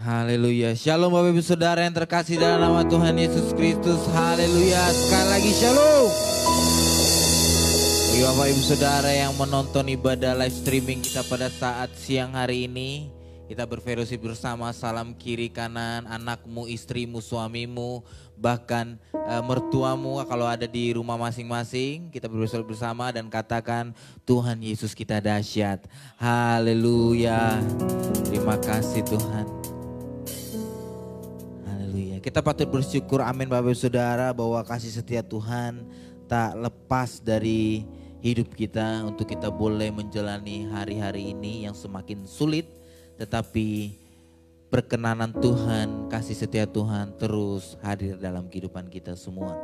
Haleluya. Shalom Bapak Ibu Saudara yang terkasih dalam nama Tuhan Yesus Kristus. Haleluya. Sekali lagi shalom. Bagi Bapak Ibu Saudara yang menonton ibadah live streaming kita pada saat siang hari ini, kita berfellowship bersama, salam kiri kanan, anakmu, istrimu, suamimu, bahkan mertuamu kalau ada di rumah masing-masing. Kita berfellowship bersama dan katakan Tuhan Yesus kita dahsyat. Haleluya. Terima kasih Tuhan. Haleluya. Kita patut bersyukur, amin Bapak Ibu Saudara, bahwa kasih setia Tuhan tak lepas dari hidup kita untuk kita boleh menjalani hari-hari ini yang semakin sulit. Tetapi perkenanan Tuhan, kasih setia Tuhan terus hadir dalam kehidupan kita semua.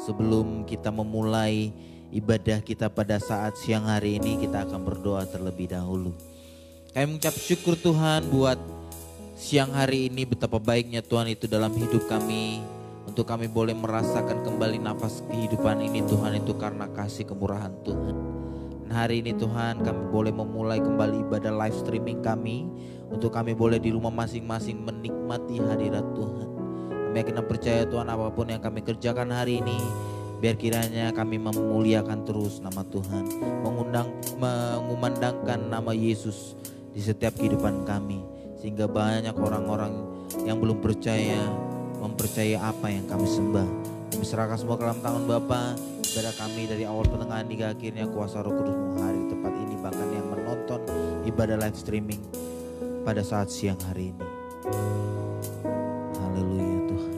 Sebelum kita memulai ibadah kita pada saat siang hari ini, kita akan berdoa terlebih dahulu. Kami mengucap syukur Tuhan buat siang hari ini, betapa baiknya Tuhan itu dalam hidup kami. Untuk kami boleh merasakan kembali nafas kehidupan ini Tuhan, itu karena kasih kemurahan Tuhan. Dan hari ini Tuhan, kami boleh memulai kembali ibadah live streaming kami. Untuk kami boleh di rumah masing-masing menikmati hadirat Tuhan. Kami yakin dan percaya Tuhan, apapun yang kami kerjakan hari ini, biar kiranya kami memuliakan terus nama Tuhan, mengumandangkan nama Yesus di setiap kehidupan kami. Sehingga banyak orang-orang yang belum percaya mempercayai apa yang kami sembah. Kami serahkan semua ke dalam tangan Bapa. Ibadah kami dari awal pertengahan hingga akhirnya, kuasa Roh Kudus menghadiri tempat ini, bahkan yang menonton ibadah live streaming pada saat siang hari ini. Haleluya Tuhan.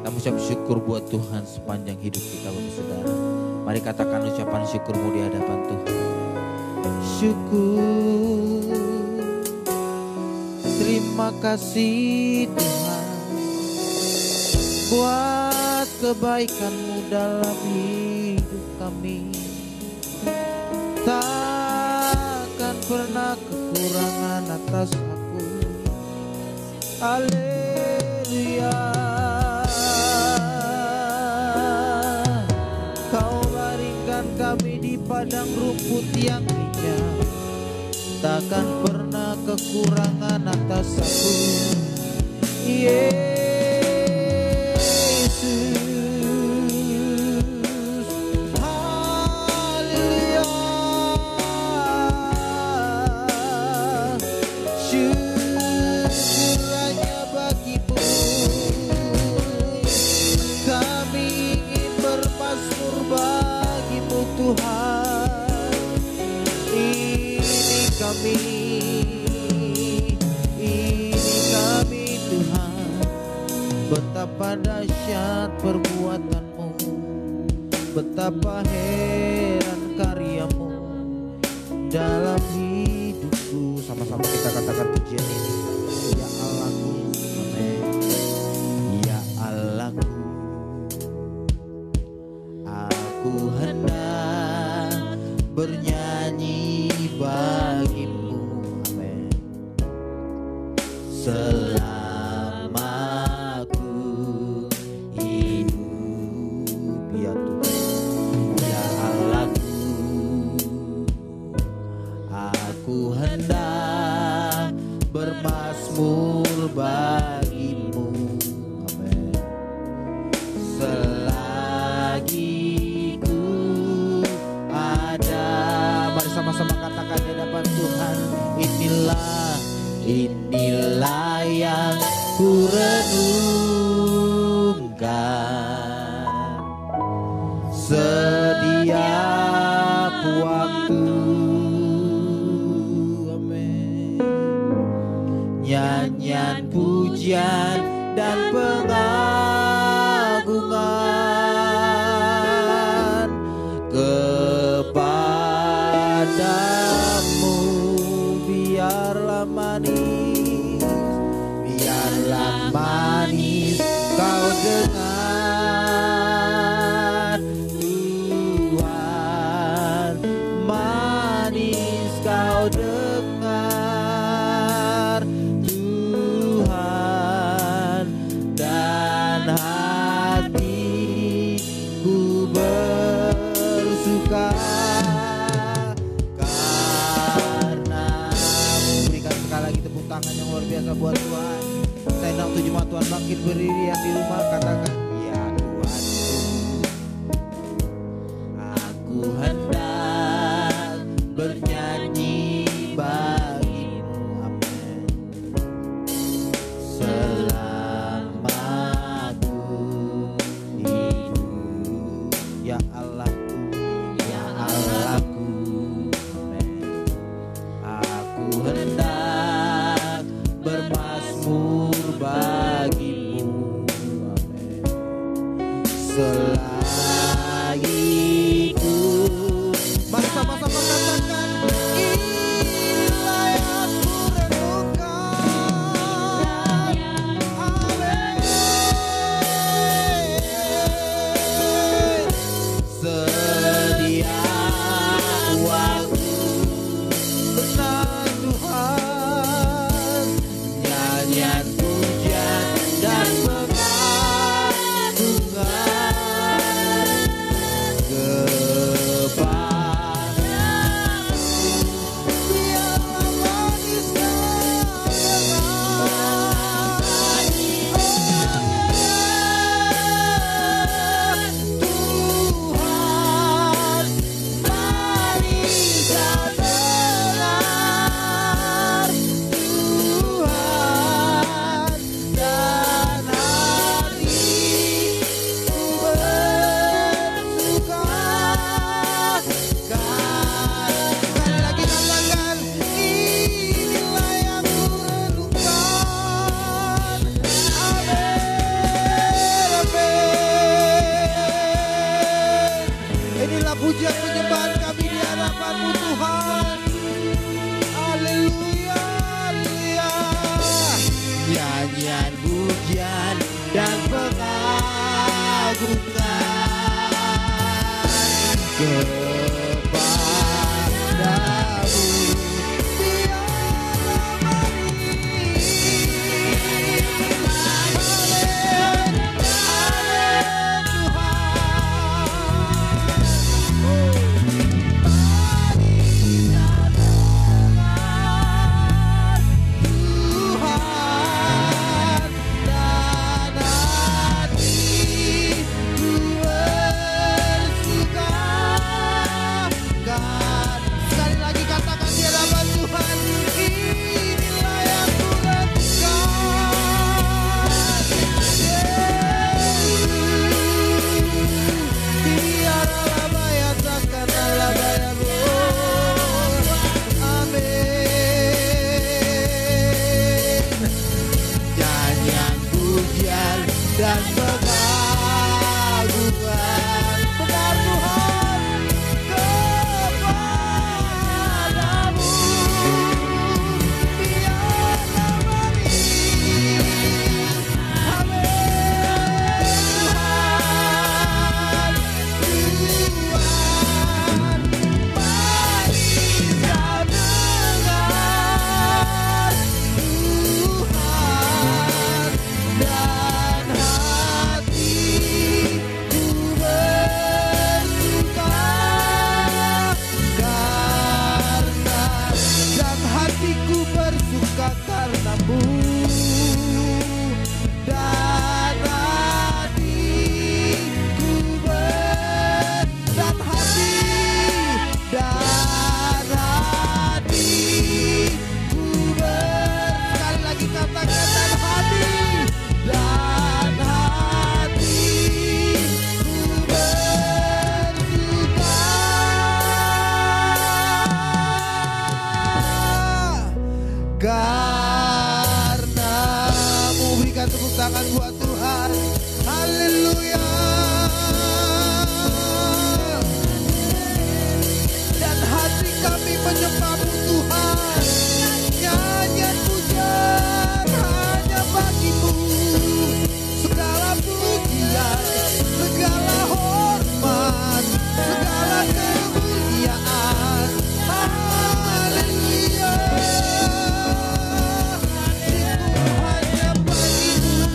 Kami ucap syukur buat Tuhan sepanjang hidup kita Bapak Saudara. Mari katakan ucapan syukurmu di hadapan Tuhan. Syukur, terima kasih Tuhan buat kebaikan-Mu dalam hidup kami. Takkan pernah kekurangan atas aku. Haleluya. Kau baringkan kami di padang rumput yang hijau. Takkan pernah kekurangan atas aku. Yesus. Haleluya. Syukur hanya bagimu. Kami ingin bermazmur bagimu Tuhan. Ini kami Tuhan, betapa dahsyat perbuatan-Mu, betapa heran karya-Mu dalam hidupku. Sama-sama kita katakan pujian ini. Ya Allahku, amin. Ya Allahku, aku hendak bernyanyi bagimu, amin. Selama aku hidup, ya Tuhan, ya Allahku, aku hendak bermazmur bagimu, amin. Selagi ku ada, mari sama-sama katakan di hadapan Tuhan. Inilah yang ku renungkan setiap waktu, amin. Nyanyian pujian dan pengagungan kepadamu. Biarlah manis kau dengar Tuhan, manis kau dengar Tuhan, dan hatiku bersuka karena, berikan sekali lagi tepuk tangan yang luar biasa buat Tuhan. Saya hendak untuk jemaat Tuhan bangkit berdiri yang di rumah, katakan, ya Tuhanku, aku hendak bernyanyi bagimu, amin. Selama aku hidup, ya Allahku, ya Allahku, amin. Aku hendak bermazmur bagimu, amin. Selagi hidup, masa-masa mengatakan, inilah yang ku renungkan, amin. Sedia waktu benar Tuhan, nyanyian pujian dan pengagungan kepadamu, biarlah manis inilah pujian penyembahan kami di hadapan-Mu Tuhan. Haleluya, haleluya. Nyanyian pujian dan pengagungan kepadamu, biarlah manis. Amin, amin Tuhan. Dan hatiku bersuka. Sekali lagi katakan di hadapan Tuhan, inilah yang ku renungkan. Biarlah bayar takkan Allah bayar. Amin. Nyanyian pujian dan pengagungan benar Tuhan kepadamu, biarlah manis. Amin Tuhan, manis kau dengar Tuhan, dan hatiku bersuka karenamu, dan hatiku dan hatiku sekali lagi katakan, dan hatiku bersuka karenamu. Berikan tepuk tangan buat Tuhan. Haleluya. Dan hati kami menyembah-Mu Tuhan. Nyanyian pujian hanya bagi-Mu. Segala pujian, segala hormat, segala kemuliaan. Haleluya. Itu hanya bagi-Mu.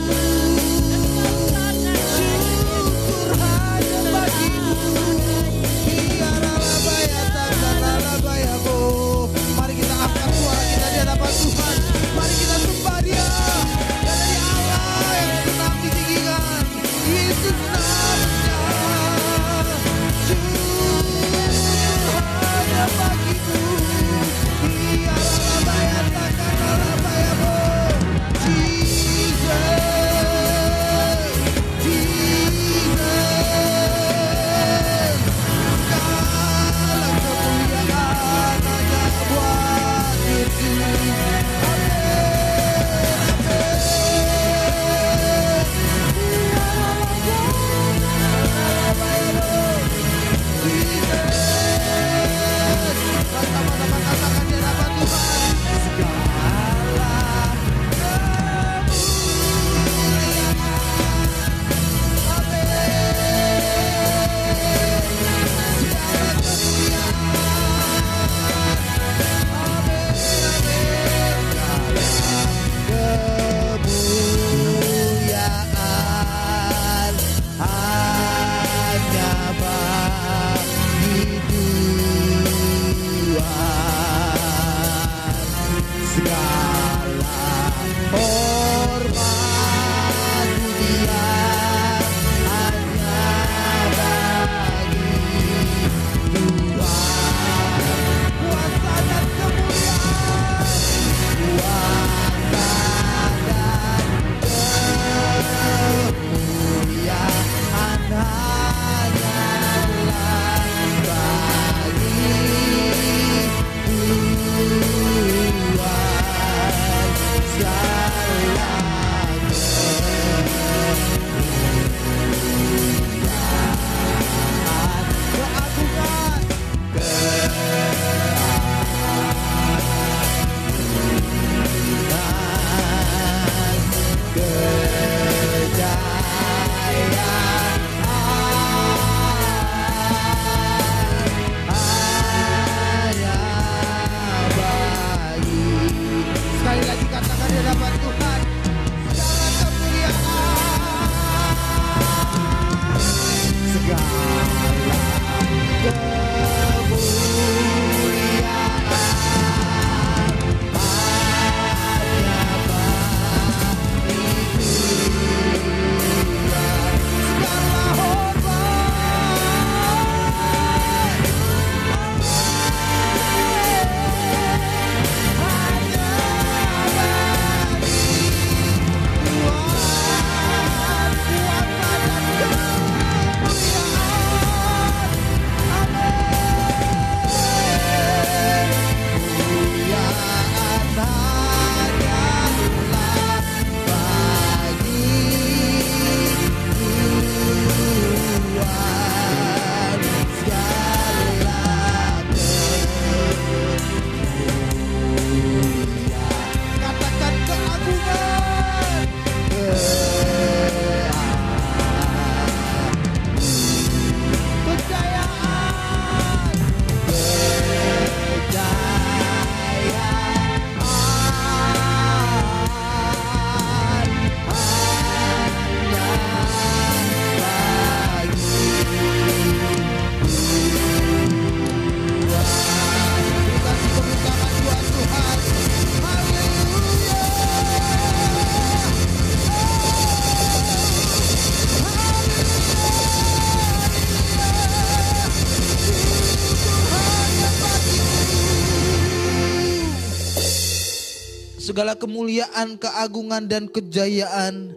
Segala kemuliaan, keagungan, dan kejayaan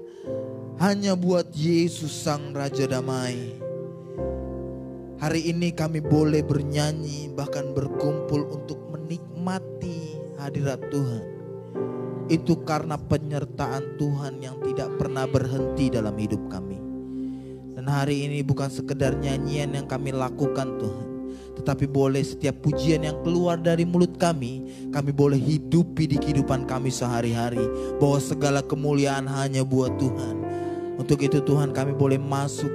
hanya buat Yesus Sang Raja Damai. Hari ini kami boleh bernyanyi, bahkan berkumpul untuk menikmati hadirat Tuhan. Itu karena penyertaan Tuhan yang tidak pernah berhenti dalam hidup kami. Dan hari ini bukan sekedar nyanyian yang kami lakukan Tuhan, tetapi boleh setiap pujian yang keluar dari mulut kami boleh hidupi di kehidupan kami sehari-hari. Bahwa segala kemuliaan hanya buat Tuhan. Untuk itu Tuhan, kami boleh masuk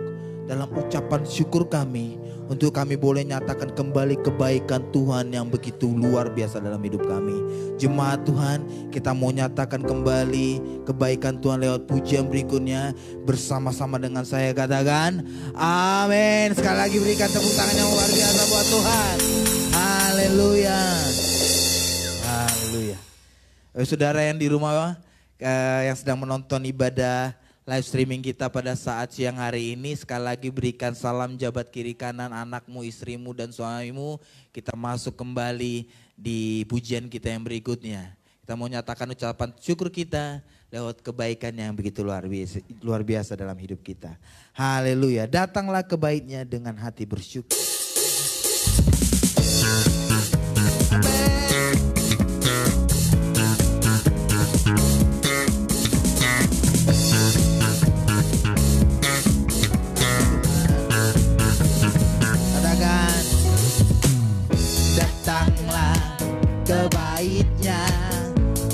dalam ucapan syukur kami. Untuk kami boleh nyatakan kembali kebaikan Tuhan yang begitu luar biasa dalam hidup kami. Jemaat Tuhan, kita mau nyatakan kembali kebaikan Tuhan lewat pujian berikutnya. Bersama-sama dengan saya katakan amin. Sekali lagi berikan tepuk tangan yang luar biasa buat Tuhan. Haleluya. Haleluya. Saudara yang di rumah yang sedang menonton ibadah live streaming kita pada saat siang hari ini, sekali lagi berikan salam jabat kiri kanan anakmu, istrimu, dan suamimu. Kita masuk kembali di pujian kita yang berikutnya. Kita mau nyatakan ucapan syukur kita lewat kebaikan yang begitu luar biasa dalam hidup kita. Haleluya. Datanglah ke baitnya dengan hati bersyukur. Datanglah ke baitnya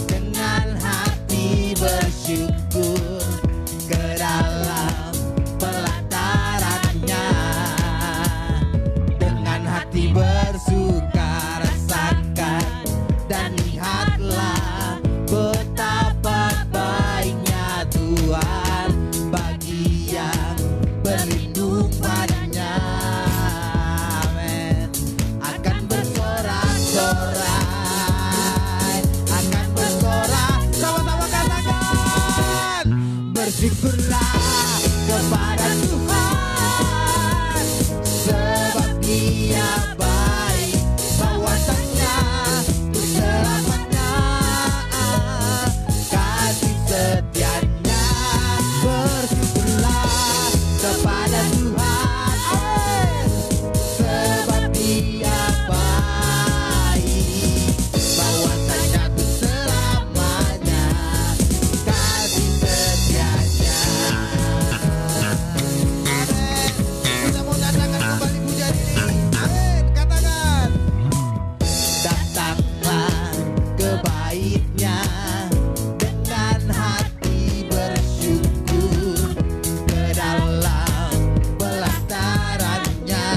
dengan hati bersyukur, ke dalam pelatarannya kepada Tuhan, sebab Dia baik, bahwasanya untuk selamanya kasih setianya. Bersyukurlah kepada Tuhan, sebab Dia baik, bahwasanya untuk selamanya kasih setianya. Amin. Kita mau nyatakan kembali pujian ini. Amin. Katakan. Datanglah ke baitnya dengan hati bersyukur, ke dalam pelatarannya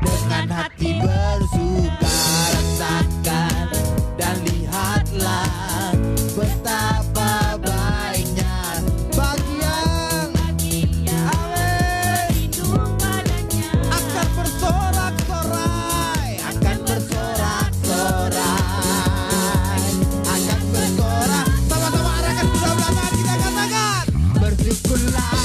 dengan hati bersuka. Rasakan dan lihatlah betapa baiknya bagi yang amin akan bersorak-sorai, akan bersorak-sorai, akan bersorak. Sama-sama arahkan kedua belah tangan kita, katakan. Bersyukurlah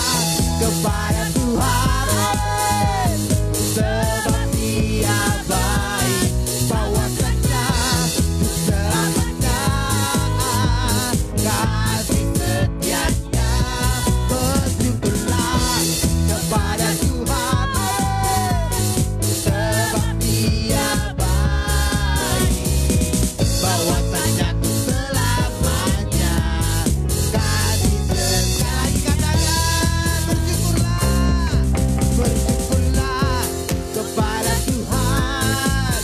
kepada Tuhan, sebab Dia baik, bahwasanya untuk selamanya kasih setianya. Bersyukurlah kepada Tuhan, sebab Dia baik, bahwasanya untuk selamanya kasih setianya. Katakan, bersyukurlah kepada Tuhan,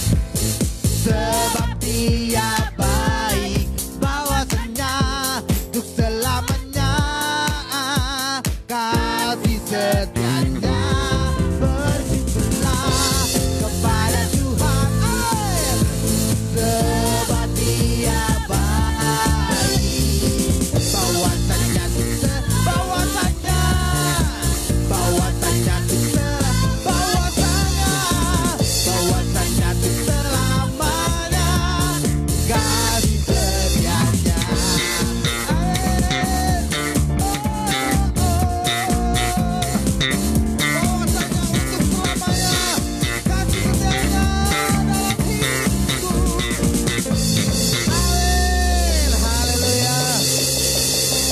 sebab Dia baik, bahwasanya untuk selamanya kasih setianya. Bersyukurlah kepada Tuhan, sebab Dia baik, bahwasanya bahwasanya untuk selamanya kasih setianya.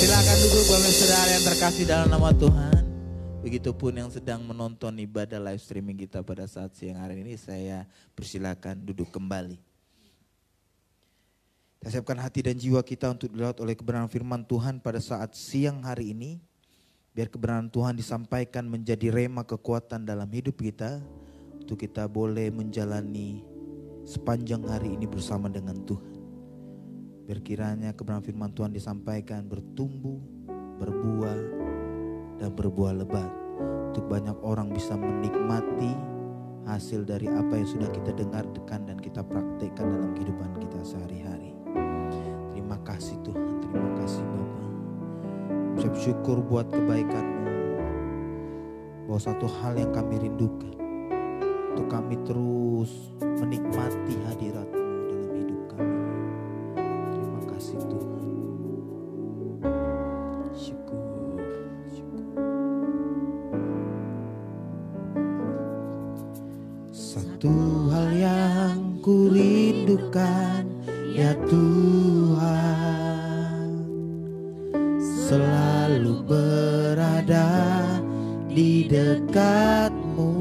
Silakan duduk Bapak Saudara yang terkasih dalam nama Tuhan. Begitupun yang sedang menonton ibadah live streaming kita pada saat siang hari ini, saya persilakan duduk kembali. Kita siapkan hati dan jiwa kita untuk dilihat oleh kebenaran firman Tuhan pada saat siang hari ini. Biar kebenaran Tuhan disampaikan menjadi rema kekuatan dalam hidup kita, untuk kita boleh menjalani sepanjang hari ini bersama dengan Tuhan. Biar kiranya kebenaran firman Tuhan disampaikan bertumbuh, berbuah, dan berbuah lebat. Untuk banyak orang bisa menikmati hasil dari apa yang sudah kita dengarkan dan kita praktekkan dalam kehidupan kita sehari-hari. Terima kasih Tuhan, terima kasih Bapa. Ucap syukur buat kebaikan-Mu. Bahwa satu hal yang kami rindukan, untuk kami terus menikmati hadirat-Mu dalam hidup kami. Terima kasih Tuhan. Syukur, syukur. Satu hal yang ku rindukan, ya Tuhan, selalu berada di dekat-Mu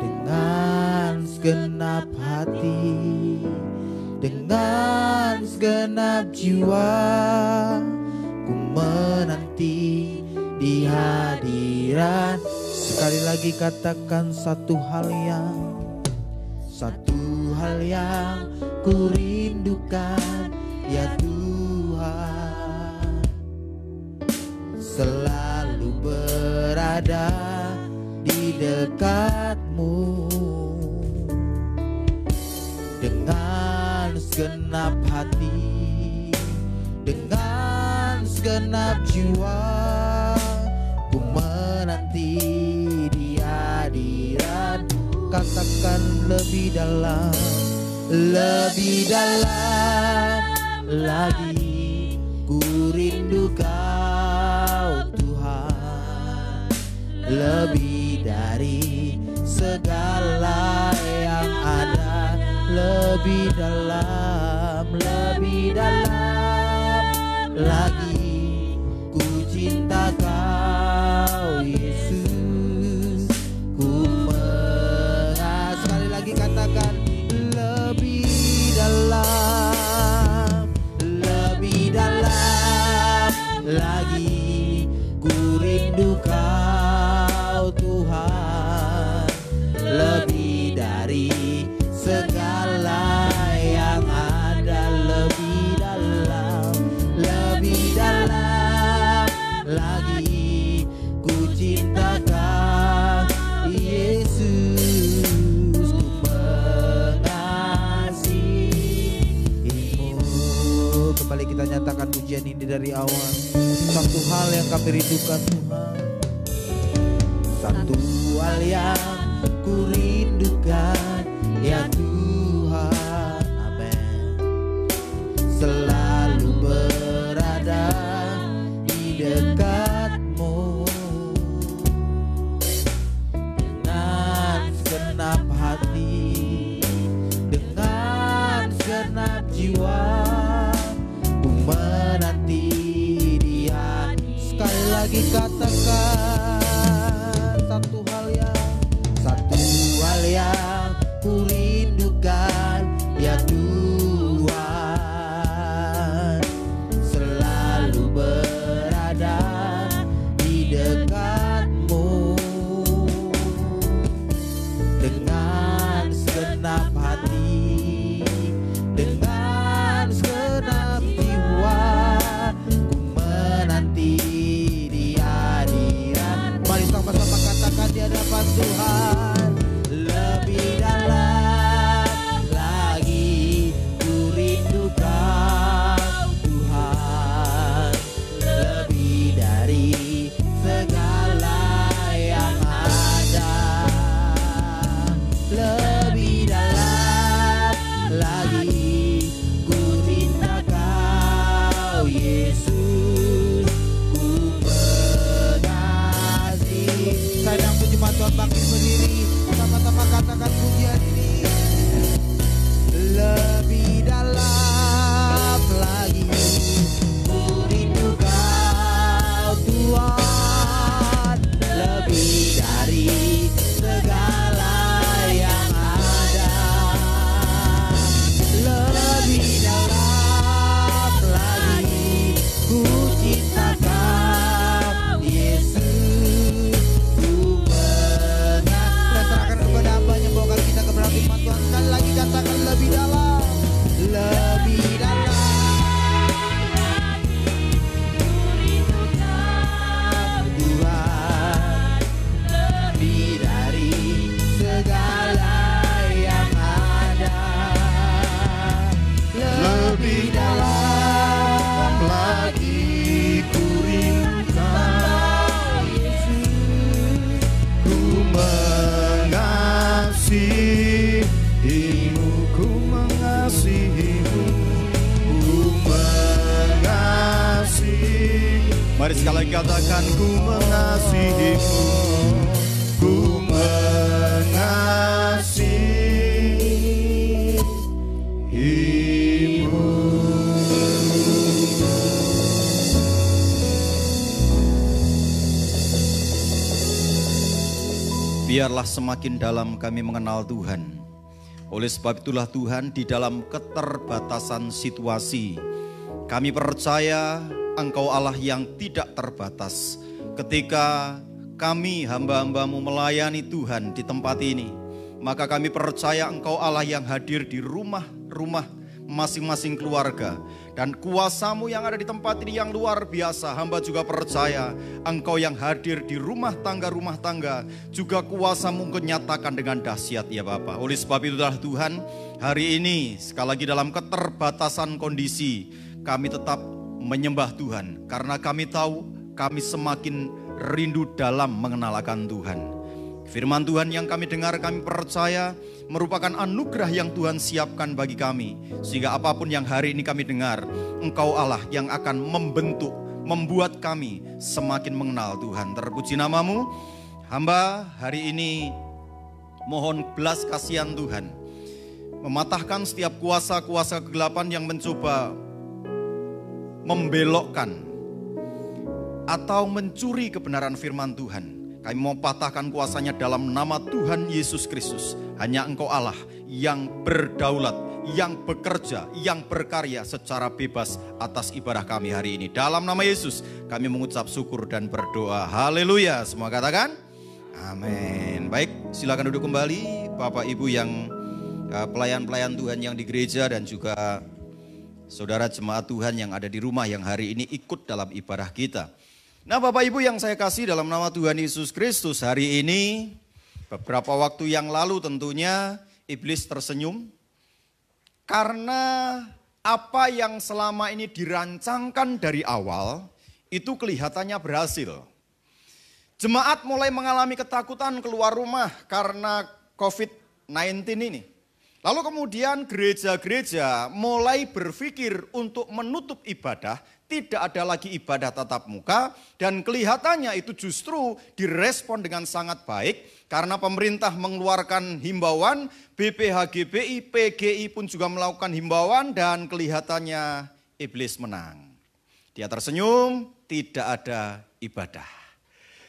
dengan segenap hati, dengan segenap jiwa. Ku menanti di hadirat. Sekali lagi katakan, satu hal yang ku rindukan, ya Tuhan, selalu berada di dekat-Mu dengan segenap hati, dengan segenap jiwa. Ku menanti di hadirat. Katakan lebih dalam lagi. Ku ku rindu Kau Tuhan, lebih dari segala yang ada, lebih dalam lagi ku cinta Kau Yesus. Ku sekali lagi katakan, lebih dalam lagi ku rindu Kau Tuhan, lebih dari segala yang ada, lebih dalam lagi ku cinta Kau Yesus. Ku mengasihimu. Kembali kita nyatakan pujian ini dari awal. Satu hal yang kami rindukan Tuhan, satu hal yang ku rindukan ya Tuhan, amin. Selalu berada di dekat-Mu dengan segenap hati, dengan segenap jiwa, ku menanti Dia. Sekali lagi katakan, satu hal yang ku rindukan ya Tuhan, selalu berada di dekat-Mu dengan segenap hati, dengan segenap jiwa, ku menanti Dia. Mari sama-sama katakan di hadapan Tuhan, lebih dalam lagi ku rindu Kau Tuhan, lebih dari segala yang ada, lebih dalam lagi ku cinta Kau Yesus. Ku mengasihi. Kadang puji Tuhan bangkit berdiri, sama-sama katakan pujian ini. Lebih dalam lagi ku rindu Kau Tuhan, lebih dari segala yang ada, lebih dalam lagi ku cinta Kau Yesus. Ku serahkan kepada Hamba yang bawakan kita kepada firman Tuhan. Sekali lagi katakan, lebih dalam Tuhan, lebih dari segala yang ada, lebih dalam lagi ku rindu Kau Yesus. Ku mengasihimu, ku mengasihimu, ku mengasihi. Mari sekali lagi katakan, ku mengasihimu, ku mengasihimu. Biarlah semakin dalam kami mengenal Tuhan. Oleh sebab itulah Tuhan, di dalam keterbatasan situasi, kami percaya Engkau Allah yang tidak terbatas. Ketika kami hamba-Hamba-Mu melayani Tuhan di tempat ini, maka kami percaya Engkau Allah yang hadir di rumah-rumah masing-masing keluarga. Dan kuasa-Mu yang ada di tempat ini yang luar biasa. Hamba juga percaya Engkau yang hadir di rumah tangga, juga kuasa-Mu kenyatakan dengan dahsyat ya Bapa. Oleh sebab itulah Tuhan, hari ini sekali lagi dalam keterbatasan kondisi, kami tetap menyembah Tuhan. Karena kami tahu kami semakin rindu dalam mengenal akan Tuhan. Firman Tuhan yang kami dengar, kami percaya merupakan anugerah yang Tuhan siapkan bagi kami. Sehingga apapun yang hari ini kami dengar, Engkau Allah yang akan membentuk, membuat kami semakin mengenal Tuhan. Terpuji namamu. Hamba hari ini mohon belas kasihan Tuhan, mematahkan setiap kuasa-kuasa kegelapan yang mencoba membelokkan atau mencuri kebenaran firman Tuhan. Kami mau patahkan kuasanya dalam nama Tuhan Yesus Kristus. Hanya Engkau Allah yang berdaulat, yang bekerja, yang berkarya secara bebas atas ibadah kami hari ini. Dalam nama Yesus kami mengucap syukur dan berdoa. Haleluya. Semua katakan amin. Baik, silakan duduk kembali Bapak Ibu yang pelayan-pelayan Tuhan yang di gereja dan juga saudara jemaat Tuhan yang ada di rumah yang hari ini ikut dalam ibadah kita. Nah Bapak Ibu yang saya kasih dalam nama Tuhan Yesus Kristus, hari ini beberapa waktu yang lalu tentunya iblis tersenyum karena apa yang selama ini dirancangkan dari awal itu kelihatannya berhasil. Jemaat mulai mengalami ketakutan keluar rumah karena COVID-19 ini. Lalu kemudian gereja-gereja mulai berpikir untuk menutup ibadah, tidak ada lagi ibadah tatap muka, dan kelihatannya itu justru direspon dengan sangat baik karena pemerintah mengeluarkan himbauan, BPHGBI, PGI pun juga melakukan himbauan dan kelihatannya iblis menang. Dia tersenyum, tidak ada ibadah.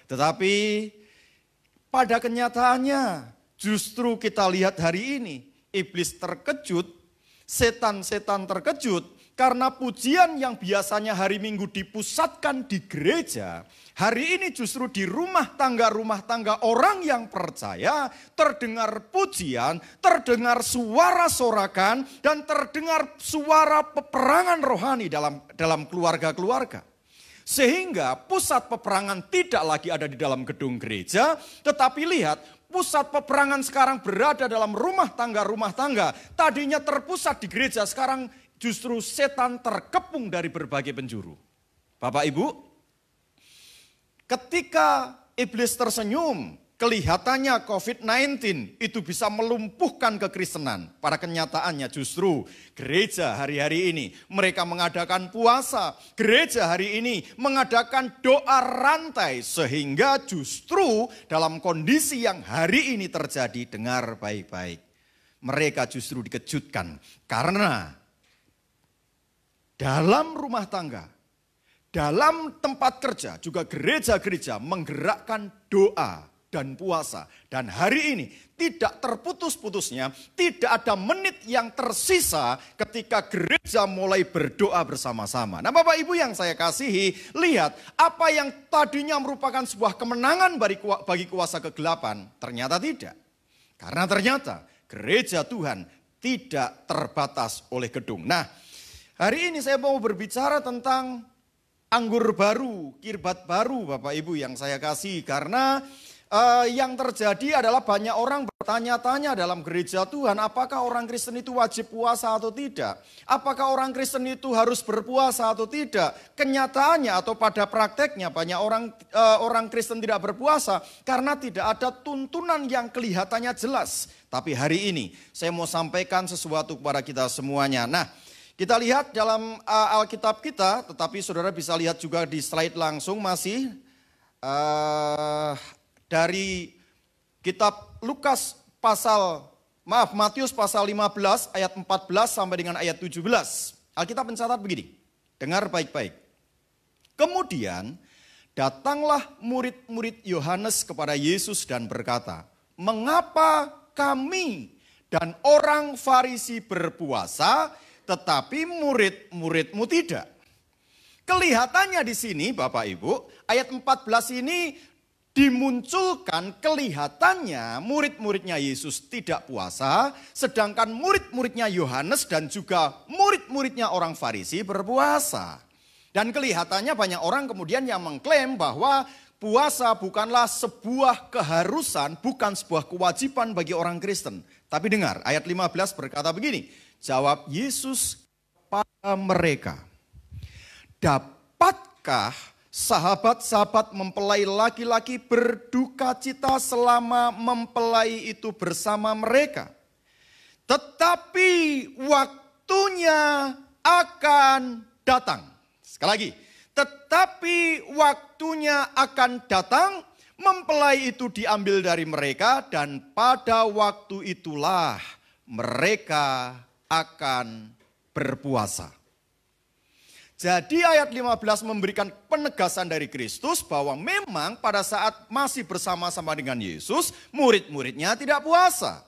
Tetapi pada kenyataannya justru kita lihat hari ini, iblis terkejut, setan-setan terkejut karena pujian yang biasanya hari Minggu dipusatkan di gereja, hari ini justru di rumah tangga orang yang percaya terdengar pujian, terdengar suara sorakan, dan terdengar suara peperangan rohani dalam keluarga-keluarga. Sehingga pusat peperangan tidak lagi ada di dalam gedung gereja, tetapi lihat, pusat peperangan sekarang berada dalam rumah tangga. Tadinya terpusat di gereja, sekarang justru setan terkepung dari berbagai penjuru. Bapak Ibu, ketika iblis tersenyum, kelihatannya COVID-19 itu bisa melumpuhkan kekristenan. Pada kenyataannya justru gereja hari-hari ini mereka mengadakan puasa. Gereja hari ini mengadakan doa rantai. Sehingga justru dalam kondisi yang hari ini terjadi, dengar baik-baik, mereka justru dikejutkan. Karena dalam rumah tangga, dalam tempat kerja, juga gereja-gereja menggerakkan doa dan puasa. Dan hari ini tidak terputus-putusnya, tidak ada menit yang tersisa ketika gereja mulai berdoa bersama-sama. Nah Bapak Ibu yang saya kasihi, lihat apa yang tadinya merupakan sebuah kemenangan bagi kuasa kegelapan, ternyata tidak. Karena ternyata gereja Tuhan tidak terbatas oleh gedung. Nah hari ini saya mau berbicara tentang anggur baru, kirbat baru Bapak Ibu yang saya kasih. Karena yang terjadi adalah banyak orang bertanya-tanya dalam gereja Tuhan, apakah orang Kristen itu wajib puasa atau tidak? Apakah orang Kristen itu harus berpuasa atau tidak? Kenyataannya atau pada prakteknya banyak orang Kristen tidak berpuasa karena tidak ada tuntunan yang kelihatannya jelas. Tapi hari ini saya mau sampaikan sesuatu kepada kita semuanya. Nah, kita lihat dalam Alkitab kita, tetapi saudara bisa lihat juga di slide langsung masih dari kitab Matius pasal 15 ayat 14 sampai dengan ayat 17. Alkitab mencatat begini, dengar baik-baik. Kemudian datanglah murid-murid Yohanes kepada Yesus dan berkata, "Mengapa kami dan orang Farisi berpuasa, tetapi murid-muridmu tidak?" Kelihatannya di sini Bapak Ibu, ayat 14 ini dimunculkan kelihatannya murid-muridnya Yesus tidak puasa, sedangkan murid-muridnya Yohanes dan juga murid-muridnya orang Farisi berpuasa. Dan kelihatannya banyak orang kemudian yang mengklaim bahwa puasa bukanlah sebuah keharusan, bukan sebuah kewajiban bagi orang Kristen. Tapi dengar, ayat 15 berkata begini, jawab Yesus kepada mereka, "Dapatkah Sahabat-sahabat mempelai laki-laki berduka cita selama mempelai itu bersama mereka. Tetapi waktunya akan datang. Sekali lagi, tetapi waktunya akan datang, mempelai itu diambil dari mereka dan pada waktu itulah mereka akan berpuasa. Jadi ayat 15 memberikan penegasan dari Kristus bahwa memang pada saat masih bersama-sama dengan Yesus, murid-muridnya tidak puasa.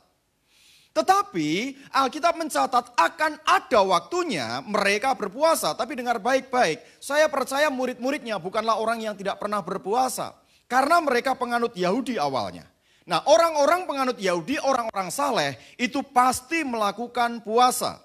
Tetapi Alkitab mencatat akan ada waktunya mereka berpuasa. Tapi dengar baik-baik, saya percaya murid-muridnya bukanlah orang yang tidak pernah berpuasa. Karena mereka penganut Yahudi awalnya. Nah, orang-orang penganut Yahudi, orang-orang saleh itu pasti melakukan puasa.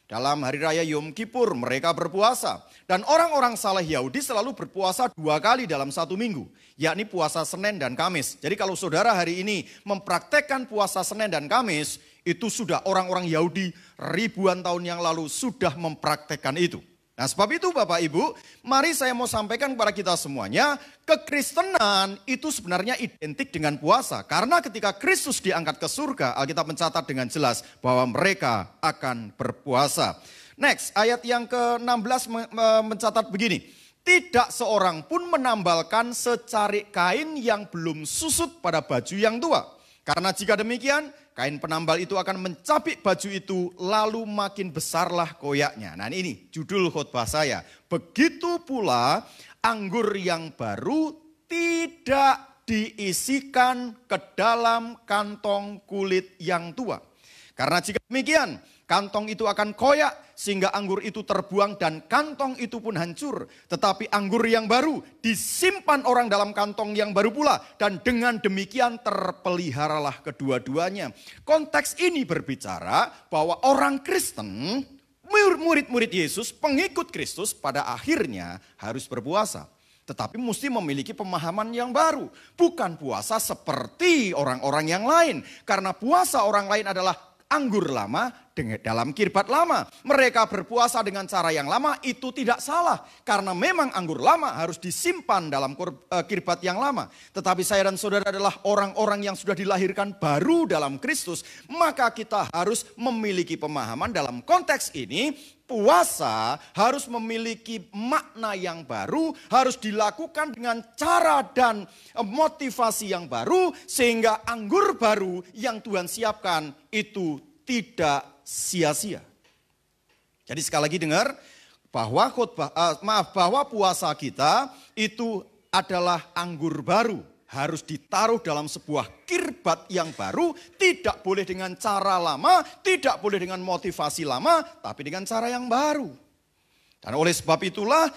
Dalam hari raya Yom Kippur mereka berpuasa. Dan orang-orang saleh Yahudi selalu berpuasa 2 kali dalam 1 minggu. Yakni puasa Senin dan Kamis. Jadi kalau saudara hari ini mempraktekkan puasa Senin dan Kamis, itu sudah orang-orang Yahudi ribuan tahun yang lalu sudah mempraktekkan itu. Nah sebab itu Bapak Ibu, mari saya mau sampaikan kepada kita semuanya, kekristenan itu sebenarnya identik dengan puasa. Karena ketika Kristus diangkat ke surga, Alkitab mencatat dengan jelas bahwa mereka akan berpuasa. Next, ayat yang ke-16 mencatat begini. Tidak seorang pun menambalkan secarik kain yang belum susut pada baju yang tua. Karena jika demikian, kain penambal itu akan mencapik baju itu, lalu makin besarlah koyaknya. Nah ini judul khotbah saya. Begitu pula anggur yang baru tidak diisikan ke dalam kantong kulit yang tua. Karena jika demikian, kantong itu akan koyak sehingga anggur itu terbuang dan kantong itu pun hancur. Tetapi anggur yang baru disimpan orang dalam kantong yang baru pula. Dan dengan demikian terpeliharalah kedua-duanya. Konteks ini berbicara bahwa orang Kristen, murid-murid Yesus, pengikut Kristus pada akhirnya harus berpuasa. Tetapi mesti memiliki pemahaman yang baru. Bukan puasa seperti orang-orang yang lain. Karena puasa orang lain adalah anggur lama dalam kirbat lama. Mereka berpuasa dengan cara yang lama itu tidak salah. Karena memang anggur lama harus disimpan dalam kirbat yang lama. Tetapi saya dan saudara adalah orang-orang yang sudah dilahirkan baru dalam Kristus. Maka kita harus memiliki pemahaman dalam konteks ini. Puasa harus memiliki makna yang baru. Harus dilakukan dengan cara dan motivasi yang baru. Sehingga anggur baru yang Tuhan siapkan itu tidak sia-sia. Jadi sekali lagi dengar bahwa bahwa puasa kita itu adalah anggur baru, harus ditaruh dalam sebuah kirbat yang baru, tidak boleh dengan cara lama, tidak boleh dengan motivasi lama, tapi dengan cara yang baru. Dan oleh sebab itulah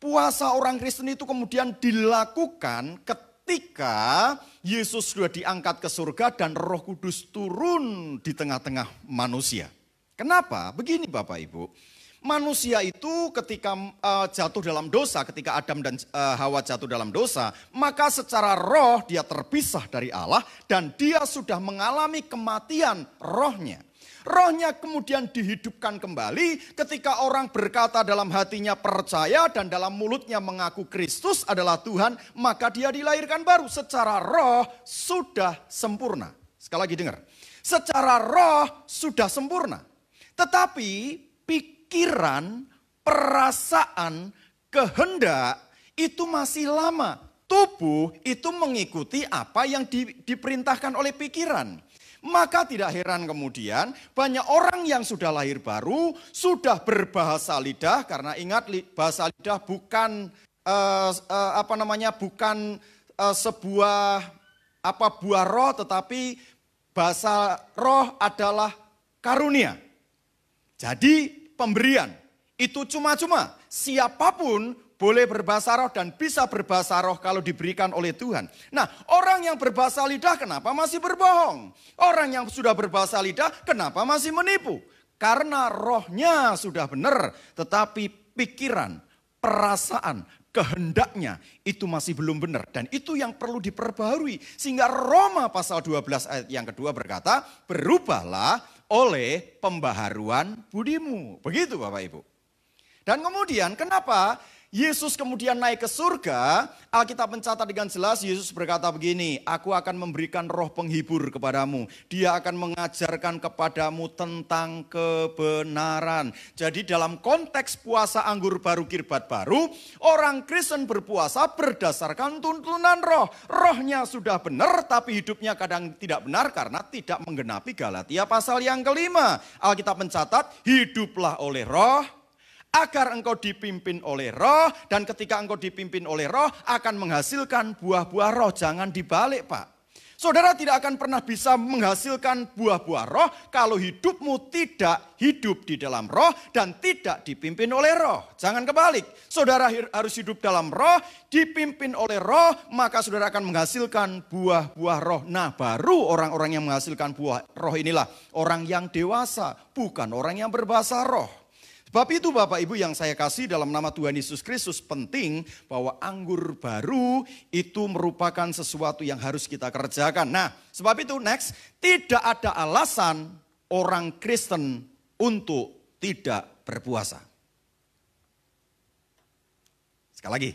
puasa orang Kristen itu kemudian dilakukan ketika Yesus sudah diangkat ke surga dan Roh Kudus turun di tengah-tengah manusia. Kenapa? Begini Bapak Ibu, manusia itu ketika jatuh dalam dosa, ketika Adam dan Hawa jatuh dalam dosa, maka secara roh dia terpisah dari Allah dan dia sudah mengalami kematian rohnya. Rohnya kemudian dihidupkan kembali ketika orang berkata dalam hatinya percaya dan dalam mulutnya mengaku Kristus adalah Tuhan, maka dia dilahirkan baru. Secara roh sudah sempurna. Sekali lagi dengar, secara roh sudah sempurna. Tetapi pikiran, perasaan, kehendak itu masih lama. Tubuh itu mengikuti apa yang diperintahkan oleh pikiran. Maka tidak heran kemudian banyak orang yang sudah lahir baru, sudah berbahasa lidah, karena ingat bahasa lidah bukan bukan sebuah buah roh, tetapi bahasa roh adalah karunia. Jadi pemberian itu cuma-cuma, siapapun boleh berbahasa roh dan bisa berbahasa roh kalau diberikan oleh Tuhan. Nah, orang yang berbahasa lidah kenapa masih berbohong? Orang yang sudah berbahasa lidah kenapa masih menipu? Karena rohnya sudah benar, tetapi pikiran, perasaan, kehendaknya itu masih belum benar. Dan itu yang perlu diperbaharui. Sehingga Roma pasal 12 ayat yang kedua berkata, berubahlah oleh pembaharuan budimu. Begitu Bapak Ibu. Dan kemudian kenapa Yesus kemudian naik ke surga, Alkitab mencatat dengan jelas Yesus berkata begini, aku akan memberikan roh penghibur kepadamu. Dia akan mengajarkan kepadamu tentang kebenaran. Jadi dalam konteks puasa anggur baru kirbat baru, orang Kristen berpuasa berdasarkan tuntunan roh. Rohnya sudah benar tapi hidupnya kadang tidak benar karena tidak menggenapi Galatia pasal yang kelima. Alkitab mencatat, hiduplah oleh roh, agar engkau dipimpin oleh roh, dan ketika engkau dipimpin oleh roh akan menghasilkan buah-buah roh. Jangan dibalik, Pak. Saudara tidak akan pernah bisa menghasilkan buah-buah roh kalau hidupmu tidak hidup di dalam roh dan tidak dipimpin oleh roh. Jangan kebalik. Saudara harus hidup dalam roh, dipimpin oleh roh, maka saudara akan menghasilkan buah-buah roh. Nah, baru orang-orang yang menghasilkan buah roh inilah orang yang dewasa, bukan orang yang berbahasa roh. Sebab itu Bapak Ibu yang saya kasih dalam nama Tuhan Yesus Kristus, penting bahwa anggur baru itu merupakan sesuatu yang harus kita kerjakan. Nah, sebab itu next, tidak ada alasan orang Kristen untuk tidak berpuasa. Sekali lagi,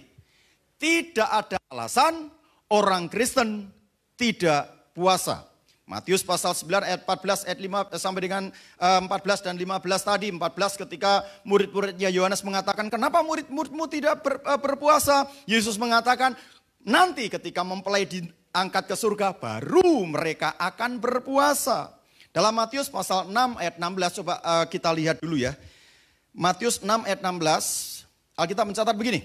tidak ada alasan orang Kristen tidak puasa. Matius pasal 9 ayat 14 ayat 5 sampai dengan 14 dan 15 tadi. 14 ketika murid-muridnya Yohanes mengatakan, kenapa murid-muridmu tidak berpuasa? Yesus mengatakan, nanti ketika mempelai diangkat ke surga baru mereka akan berpuasa. Dalam Matius pasal 6 ayat 16 coba kita lihat dulu ya. Matius 6 ayat 16 Alkitab mencatat begini.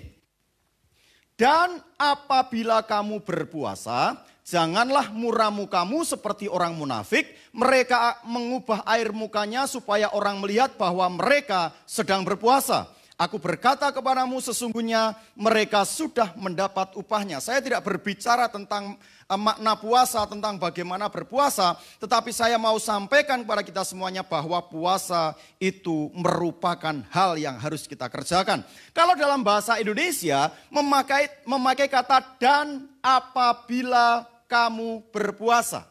Dan apabila kamu berpuasa, janganlah muram mukamu seperti orang munafik. Mereka mengubah air mukanya supaya orang melihat bahwa mereka sedang berpuasa. Aku berkata kepadamu sesungguhnya mereka sudah mendapat upahnya. Saya tidak berbicara tentang makna puasa, tentang bagaimana berpuasa. Tetapi saya mau sampaikan kepada kita semuanya bahwa puasa itu merupakan hal yang harus kita kerjakan. Kalau dalam bahasa Indonesia memakai kata dan apabila kamu berpuasa.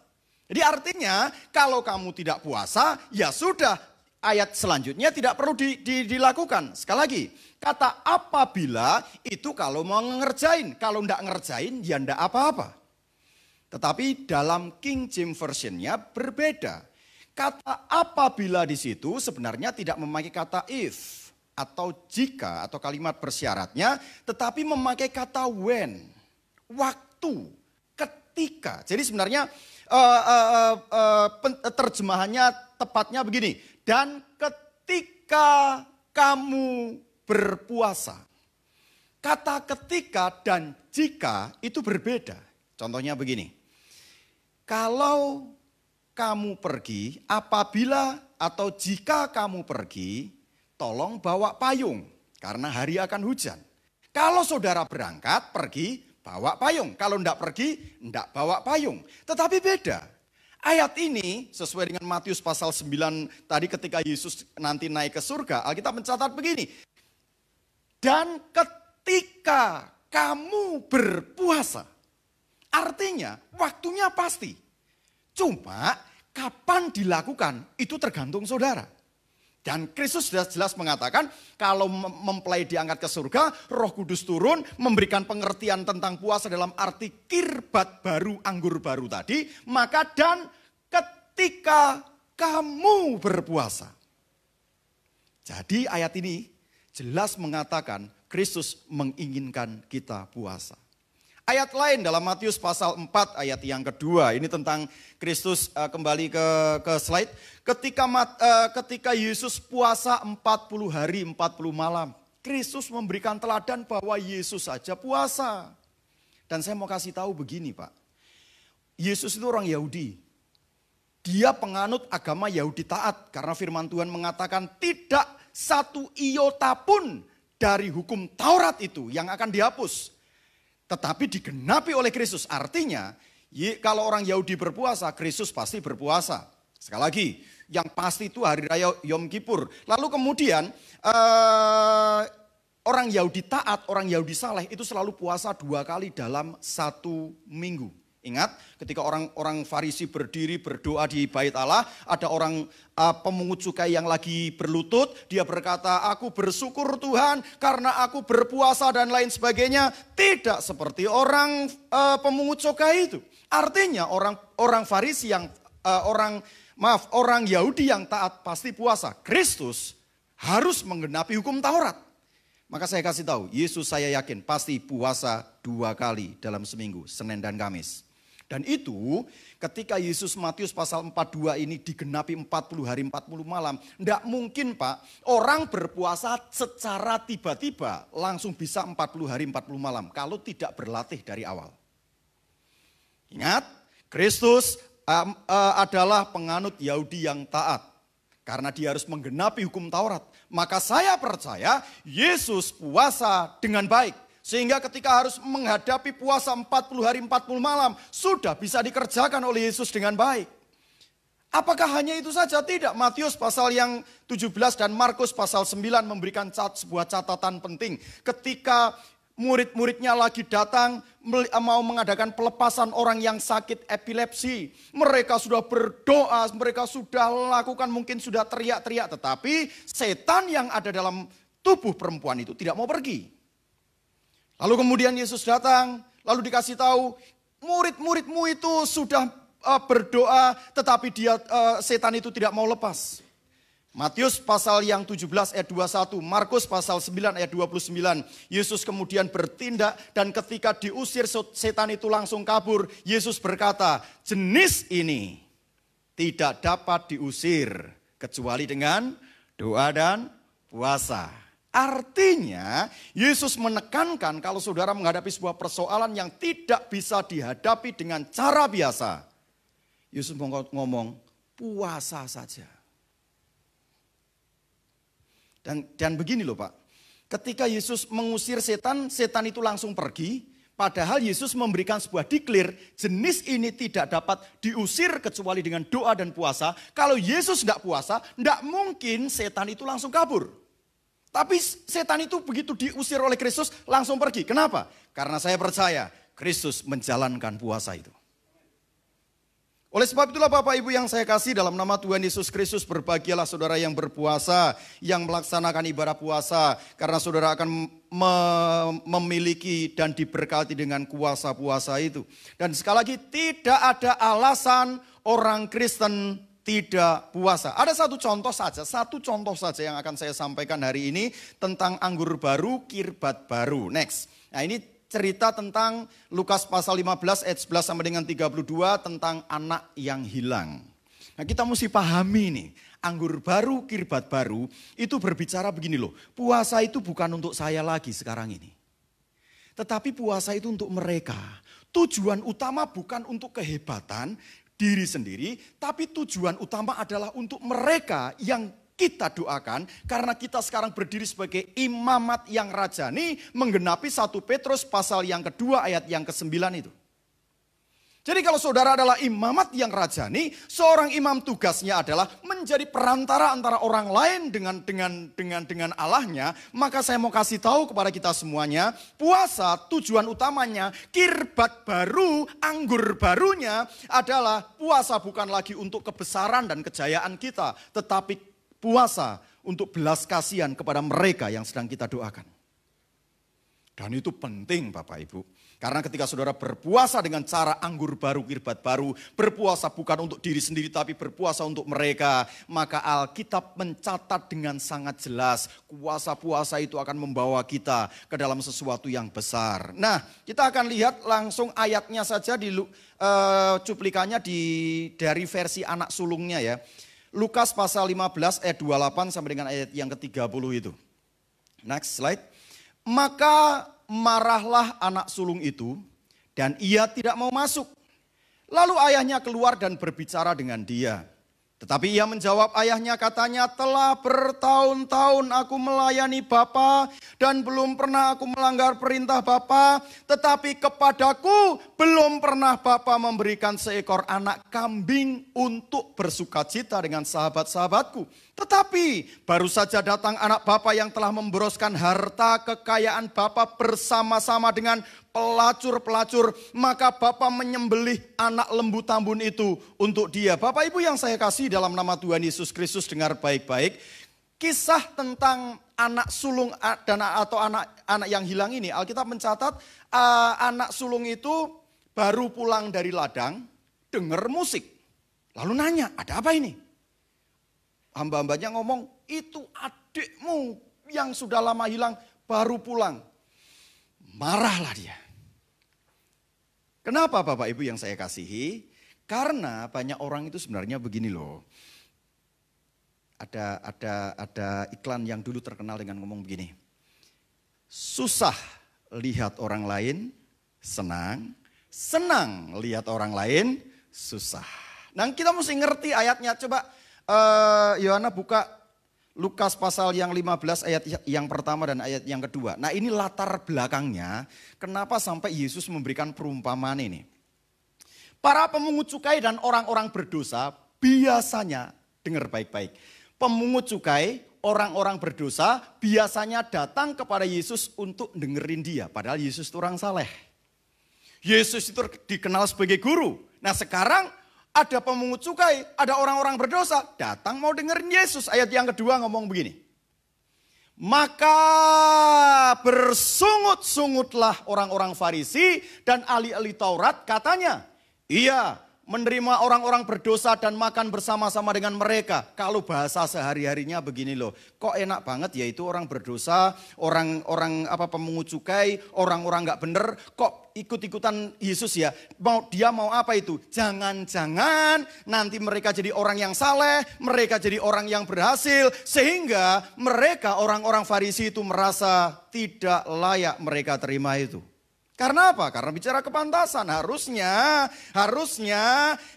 Jadi artinya kalau kamu tidak puasa ya sudah. Ayat selanjutnya tidak perlu dilakukan. Sekali lagi, kata apabila itu kalau mau ngerjain. Kalau enggak ngerjain ya enggak apa-apa. Tetapi dalam King James Version-nya berbeda. Kata apabila di situ sebenarnya tidak memakai kata if atau jika atau kalimat bersyaratnya. Tetapi memakai kata when, waktu, ketika. Jadi sebenarnya terjemahannya tepatnya begini. Dan ketika kamu berpuasa. Kata ketika dan jika itu berbeda. Contohnya begini. Kalau kamu pergi, apabila atau jika kamu pergi, tolong bawa payung. Karena hari akan hujan. Kalau saudara berangkat, pergi, bawa payung. Kalau enggak pergi, enggak bawa payung. Tetapi beda. Ayat ini sesuai dengan Matius pasal 9 tadi ketika Yesus nanti naik ke surga, Alkitab mencatat begini. Dan ketika kamu berpuasa, artinya waktunya pasti. Cuma kapan dilakukan itu tergantung saudara. Dan Kristus sudah jelas mengatakan kalau mempelai diangkat ke surga, Roh Kudus turun memberikan pengertian tentang puasa dalam arti kirbat baru, anggur baru tadi. Maka dan ketika kamu berpuasa. Jadi ayat ini jelas mengatakan Kristus menginginkan kita puasa. Ayat lain dalam Matius pasal 4 ayat yang kedua. Ini tentang Kristus kembali ke slide. Ketika Yesus puasa 40 hari 40 malam. Kristus memberikan teladan bahwa Yesus saja puasa. Dan saya mau kasih tahu begini Pak. Yesus itu orang Yahudi. Dia penganut agama Yahudi taat. Karena firman Tuhan mengatakan tidak satu iota pun dari hukum Taurat itu yang akan dihapus. Tetapi digenapi oleh Kristus. Artinya kalau orang Yahudi berpuasa, Kristus pasti berpuasa. Sekali lagi, yang pasti itu hari raya Yom Kippur. Lalu kemudian orang Yahudi taat, orang Yahudi saleh itu selalu puasa 2 kali dalam 1 minggu. Ingat ketika orang-orang Farisi berdiri berdoa di bait Allah, ada orang pemungut cukai yang lagi berlutut, dia berkata, aku bersyukur Tuhan karena aku berpuasa dan lain sebagainya. Tidak seperti orang pemungut cukai itu. Artinya orang Farisi yang orang Yahudi yang taat pasti puasa. Kristus harus menggenapi hukum Taurat. Maka saya kasih tahu, Yesus saya yakin pasti puasa 2 kali dalam seminggu, Senin dan Kamis. Dan itu ketika Yesus Matius pasal 42 ini digenapi 40 hari 40 malam. Tidak mungkin Pak, orang berpuasa secara tiba-tiba langsung bisa 40 hari 40 malam. Kalau tidak berlatih dari awal. Ingat, Kristus adalah penganut Yahudi yang taat. Karena dia harus menggenapi hukum Taurat. Maka saya percaya Yesus puasa dengan baik. Sehingga ketika harus menghadapi puasa 40 hari 40 malam, sudah bisa dikerjakan oleh Yesus dengan baik. Apakah hanya itu saja? Tidak. Matius pasal yang 17 dan Markus pasal 9 memberikan sebuah catatan penting. Ketika murid-muridnya lagi datang mau mengadakan pelepasan orang yang sakit epilepsi. Mereka sudah berdoa, mereka sudah lakukan, mungkin sudah teriak-teriak. Tetapi setan yang ada dalam tubuh perempuan itu tidak mau pergi. Lalu kemudian Yesus datang, lalu dikasih tahu, murid-muridmu itu sudah berdoa, tetapi setan itu tidak mau lepas. Matius pasal yang 17 ayat 21, Markus pasal 9 ayat 29, Yesus kemudian bertindak dan ketika diusir setan itu langsung kabur. Yesus berkata, jenis ini tidak dapat diusir kecuali dengan doa dan puasa. Artinya Yesus menekankan kalau saudara menghadapi sebuah persoalan yang tidak bisa dihadapi dengan cara biasa. Yesus ngomong puasa saja. Dan begini loh Pak, ketika Yesus mengusir setan, setan itu langsung pergi. Padahal Yesus memberikan sebuah declare, jenis ini tidak dapat diusir kecuali dengan doa dan puasa. Kalau Yesus tidak puasa, tidak mungkin setan itu langsung kabur. Tapi setan itu begitu diusir oleh Kristus langsung pergi. Kenapa? Karena saya percaya Kristus menjalankan puasa itu. Oleh sebab itulah Bapak Ibu yang saya kasih dalam nama Tuhan Yesus Kristus, berbahagialah saudara yang berpuasa, yang melaksanakan ibadah puasa. Karena saudara akan memiliki dan diberkati dengan kuasa puasa itu. Dan sekali lagi tidak ada alasan orang Kristen tidak puasa. Ada satu contoh saja yang akan saya sampaikan hari ini tentang anggur baru, kirbat baru. Next. Nah ini cerita tentang Lukas pasal 15 ayat 11 sampai dengan 32 tentang anak yang hilang. Nah kita mesti pahami nih, anggur baru, kirbat baru itu berbicara begini loh. Puasa itu bukan untuk saya lagi sekarang ini. Tetapi puasa itu untuk mereka. Tujuan utama bukan untuk kehebatan diri sendiri, tapi tujuan utama adalah untuk mereka yang kita doakan, karena kita sekarang berdiri sebagai imamat yang rajani, menggenapi 1 Petrus pasal yang kedua ayat yang ke-9 itu. Jadi kalau saudara adalah imamat yang rajani, seorang imam tugasnya adalah menjadi perantara antara orang lain dengan Allahnya. Maka saya mau kasih tahu kepada kita semuanya, puasa tujuan utamanya, kirbat baru, anggur barunya adalah puasa bukan lagi untuk kebesaran dan kejayaan kita, tetapi puasa untuk belas kasihan kepada mereka yang sedang kita doakan. Dan itu penting Bapak Ibu. Karena ketika saudara berpuasa dengan cara anggur baru, kirbat baru, berpuasa bukan untuk diri sendiri tapi berpuasa untuk mereka, maka Alkitab mencatat dengan sangat jelas kuasa puasa itu akan membawa kita ke dalam sesuatu yang besar. Nah, kita akan lihat langsung ayatnya saja di cuplikannya dari versi anak sulungnya ya. Lukas pasal 15 ayat 28 sampai dengan ayat yang ke-30 itu. Next slide. Maka marahlah anak sulung itu dan ia tidak mau masuk. Lalu ayahnya keluar dan berbicara dengan dia. Tetapi ia menjawab ayahnya, katanya, telah bertahun-tahun aku melayani Bapa dan belum pernah aku melanggar perintah Bapa. Tetapi kepadaku belum pernah Bapa memberikan seekor anak kambing untuk bersukacita dengan sahabat-sahabatku. Tetapi baru saja datang anak Bapa yang telah memboroskan harta kekayaan Bapa bersama-sama dengan pelacur-pelacur, maka Bapa menyembelih anak lembu tambun itu untuk dia. Bapak Ibu yang saya kasih dalam nama Tuhan Yesus Kristus, dengar baik-baik. Kisah tentang anak sulung atau anak yang hilang ini, Alkitab mencatat anak sulung itu baru pulang dari ladang, dengar musik. Lalu nanya, ada apa ini? Hamba-hambanya ngomong, itu adikmu yang sudah lama hilang, baru pulang. Marahlah dia. Kenapa Bapak Ibu yang saya kasihi? Karena banyak orang itu sebenarnya begini loh. Ada iklan yang dulu terkenal dengan ngomong begini. Susah lihat orang lain senang, senang lihat orang lain susah. Nah kita mesti ngerti ayatnya. Coba Yohana buka Lukas pasal yang 15 ayat yang pertama dan ayat yang kedua. Nah ini latar belakangnya kenapa sampai Yesus memberikan perumpamaan ini. Para pemungut cukai dan orang-orang berdosa biasanya, dengar baik-baik. Pemungut cukai, orang-orang berdosa biasanya datang kepada Yesus untuk dengerin dia. Padahal Yesus itu orang saleh. Yesus itu dikenal sebagai guru. Nah sekarang ada pemungut cukai, ada orang-orang berdosa, datang mau dengerin Yesus. Ayat yang kedua ngomong begini. Maka bersungut-sungutlah orang-orang Farisi dan ahli-ahli Taurat, katanya, iya, menerima orang-orang berdosa dan makan bersama-sama dengan mereka. Kalau bahasa sehari-harinya begini loh, kok enak banget ya itu orang berdosa, orang pemungut cukai, orang-orang nggak bener, kok ikut-ikutan Yesus ya. Dia mau apa itu? Jangan-jangan nanti mereka jadi orang yang saleh, mereka jadi orang yang berhasil, sehingga mereka orang-orang Farisi itu merasa tidak layak mereka terima itu. Karena apa? Karena bicara kepantasan. Harusnya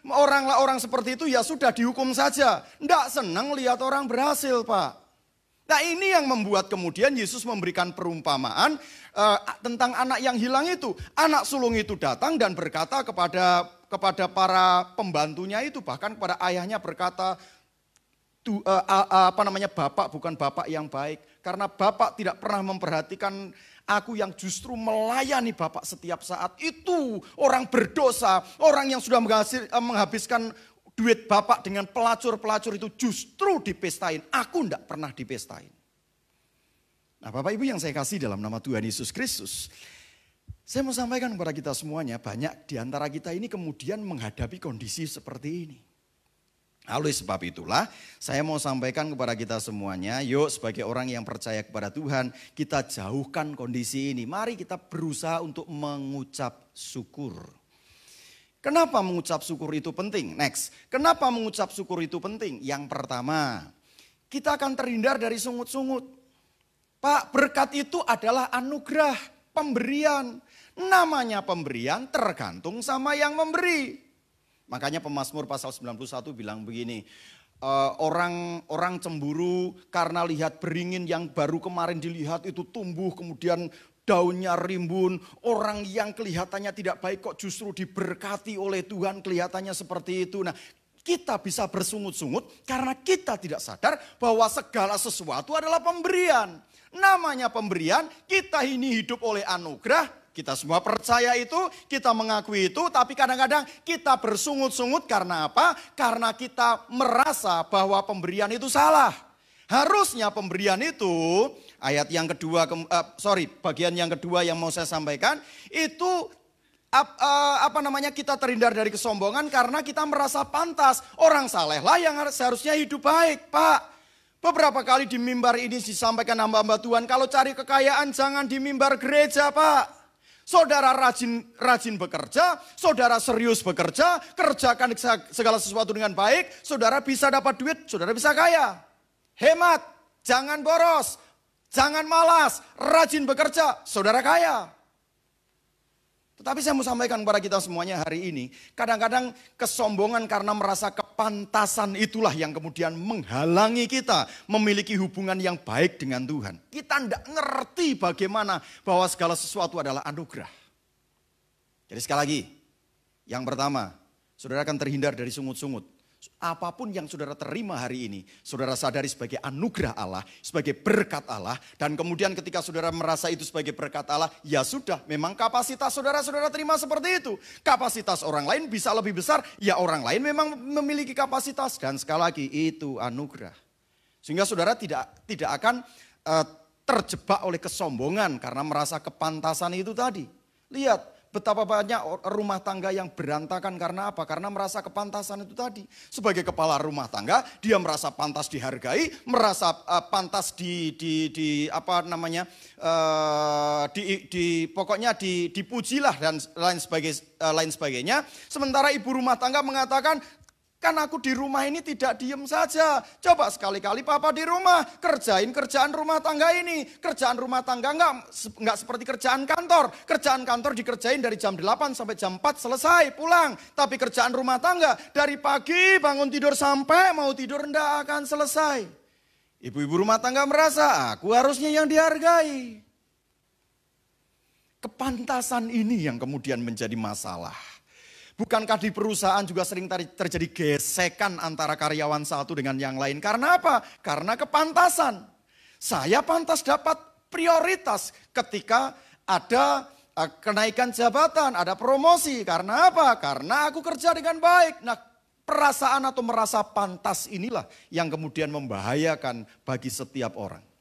orang seperti itu ya sudah dihukum saja. Tidak senang lihat orang berhasil, Pak. Nah ini yang membuat kemudian Yesus memberikan perumpamaan tentang anak yang hilang itu. Anak sulung itu datang dan berkata kepada para pembantunya itu, bahkan kepada ayahnya berkata, Bapak bukan bapak yang baik. Karena bapak tidak pernah memperhatikan aku yang justru melayani Bapak setiap saat. Itu orang berdosa, orang yang sudah menghabiskan duit Bapak dengan pelacur-pelacur itu justru dipestain. Aku tidak pernah dipestain. Nah Bapak Ibu yang saya kasih dalam nama Tuhan Yesus Kristus. Saya mau sampaikan kepada kita semuanya, banyak di antara kita ini kemudian menghadapi kondisi seperti ini. Oleh sebab itulah saya mau sampaikan kepada kita semuanya, yuk sebagai orang yang percaya kepada Tuhan, kita jauhkan kondisi ini. Mari kita berusaha untuk mengucap syukur. Kenapa mengucap syukur itu penting? Next, kenapa mengucap syukur itu penting? Yang pertama, kita akan terhindar dari sungut-sungut. Pak, berkat itu adalah anugerah, pemberian. Namanya pemberian tergantung sama yang memberi. Makanya Pemazmur pasal 91 bilang begini, orang cemburu karena lihat beringin yang baru kemarin dilihat itu tumbuh kemudian daunnya rimbun. Orang yang kelihatannya tidak baik kok justru diberkati oleh Tuhan, kelihatannya seperti itu. Nah kita bisa bersungut-sungut karena kita tidak sadar bahwa segala sesuatu adalah pemberian. Namanya pemberian, kita ini hidup oleh anugerah. Kita semua percaya itu, kita mengakui itu, tapi kadang-kadang kita bersungut-sungut karena apa? Karena kita merasa bahwa pemberian itu salah. Harusnya pemberian itu, bagian yang kedua yang mau saya sampaikan, itu kita terhindar dari kesombongan karena kita merasa pantas. Orang saleh lah yang seharusnya hidup baik, Pak. Beberapa kali di mimbar ini disampaikan hamba-hamba Tuhan, kalau cari kekayaan jangan di mimbar gereja, Pak. Saudara rajin bekerja, saudara serius bekerja, kerjakan segala sesuatu dengan baik, saudara bisa dapat duit, saudara bisa kaya. Hemat, jangan boros, jangan malas, rajin bekerja, saudara kaya. Tetapi saya mau sampaikan kepada kita semuanya hari ini, kadang-kadang kesombongan karena merasa kepantasan itulah yang kemudian menghalangi kita memiliki hubungan yang baik dengan Tuhan. Kita tidak ngerti bagaimana bahwa segala sesuatu adalah anugerah. Jadi sekali lagi, yang pertama, saudara akan terhindar dari sungut-sungut. Apapun yang saudara terima hari ini, saudara sadari sebagai anugerah Allah, sebagai berkat Allah. Dan kemudian ketika saudara merasa itu sebagai berkat Allah, ya sudah, memang kapasitas saudara terima seperti itu. Kapasitas orang lain bisa lebih besar, ya orang lain memang memiliki kapasitas. Dan sekali lagi itu anugerah. Sehingga saudara tidak akan terjebak oleh kesombongan karena merasa kepantasan itu tadi. Lihat. Betapa banyak rumah tangga yang berantakan karena apa? Karena merasa kepantasan itu tadi. Sebagai kepala rumah tangga, dia merasa pantas dihargai, merasa pantas pokoknya dipujilah dan lain sebagainya. Sementara ibu rumah tangga mengatakan, kan aku di rumah ini tidak diem saja. Coba sekali-kali papa di rumah, kerjain kerjaan rumah tangga ini. Kerjaan rumah tangga enggak seperti kerjaan kantor. Kerjaan kantor dikerjain dari jam 8 sampai jam 4 selesai, pulang. Tapi kerjaan rumah tangga dari pagi bangun tidur sampai mau tidur enggak akan selesai. Ibu-ibu rumah tangga merasa, aku harusnya yang dihargai. Kepantasan ini yang kemudian menjadi masalah. Bukankah di perusahaan juga sering terjadi gesekan antara karyawan satu dengan yang lain? Karena apa? Karena kepantasan. Saya pantas dapat prioritas ketika ada kenaikan jabatan, ada promosi. Karena apa? Karena aku kerja dengan baik. Nah, perasaan atau merasa pantas inilah yang kemudian membahayakan bagi setiap orang.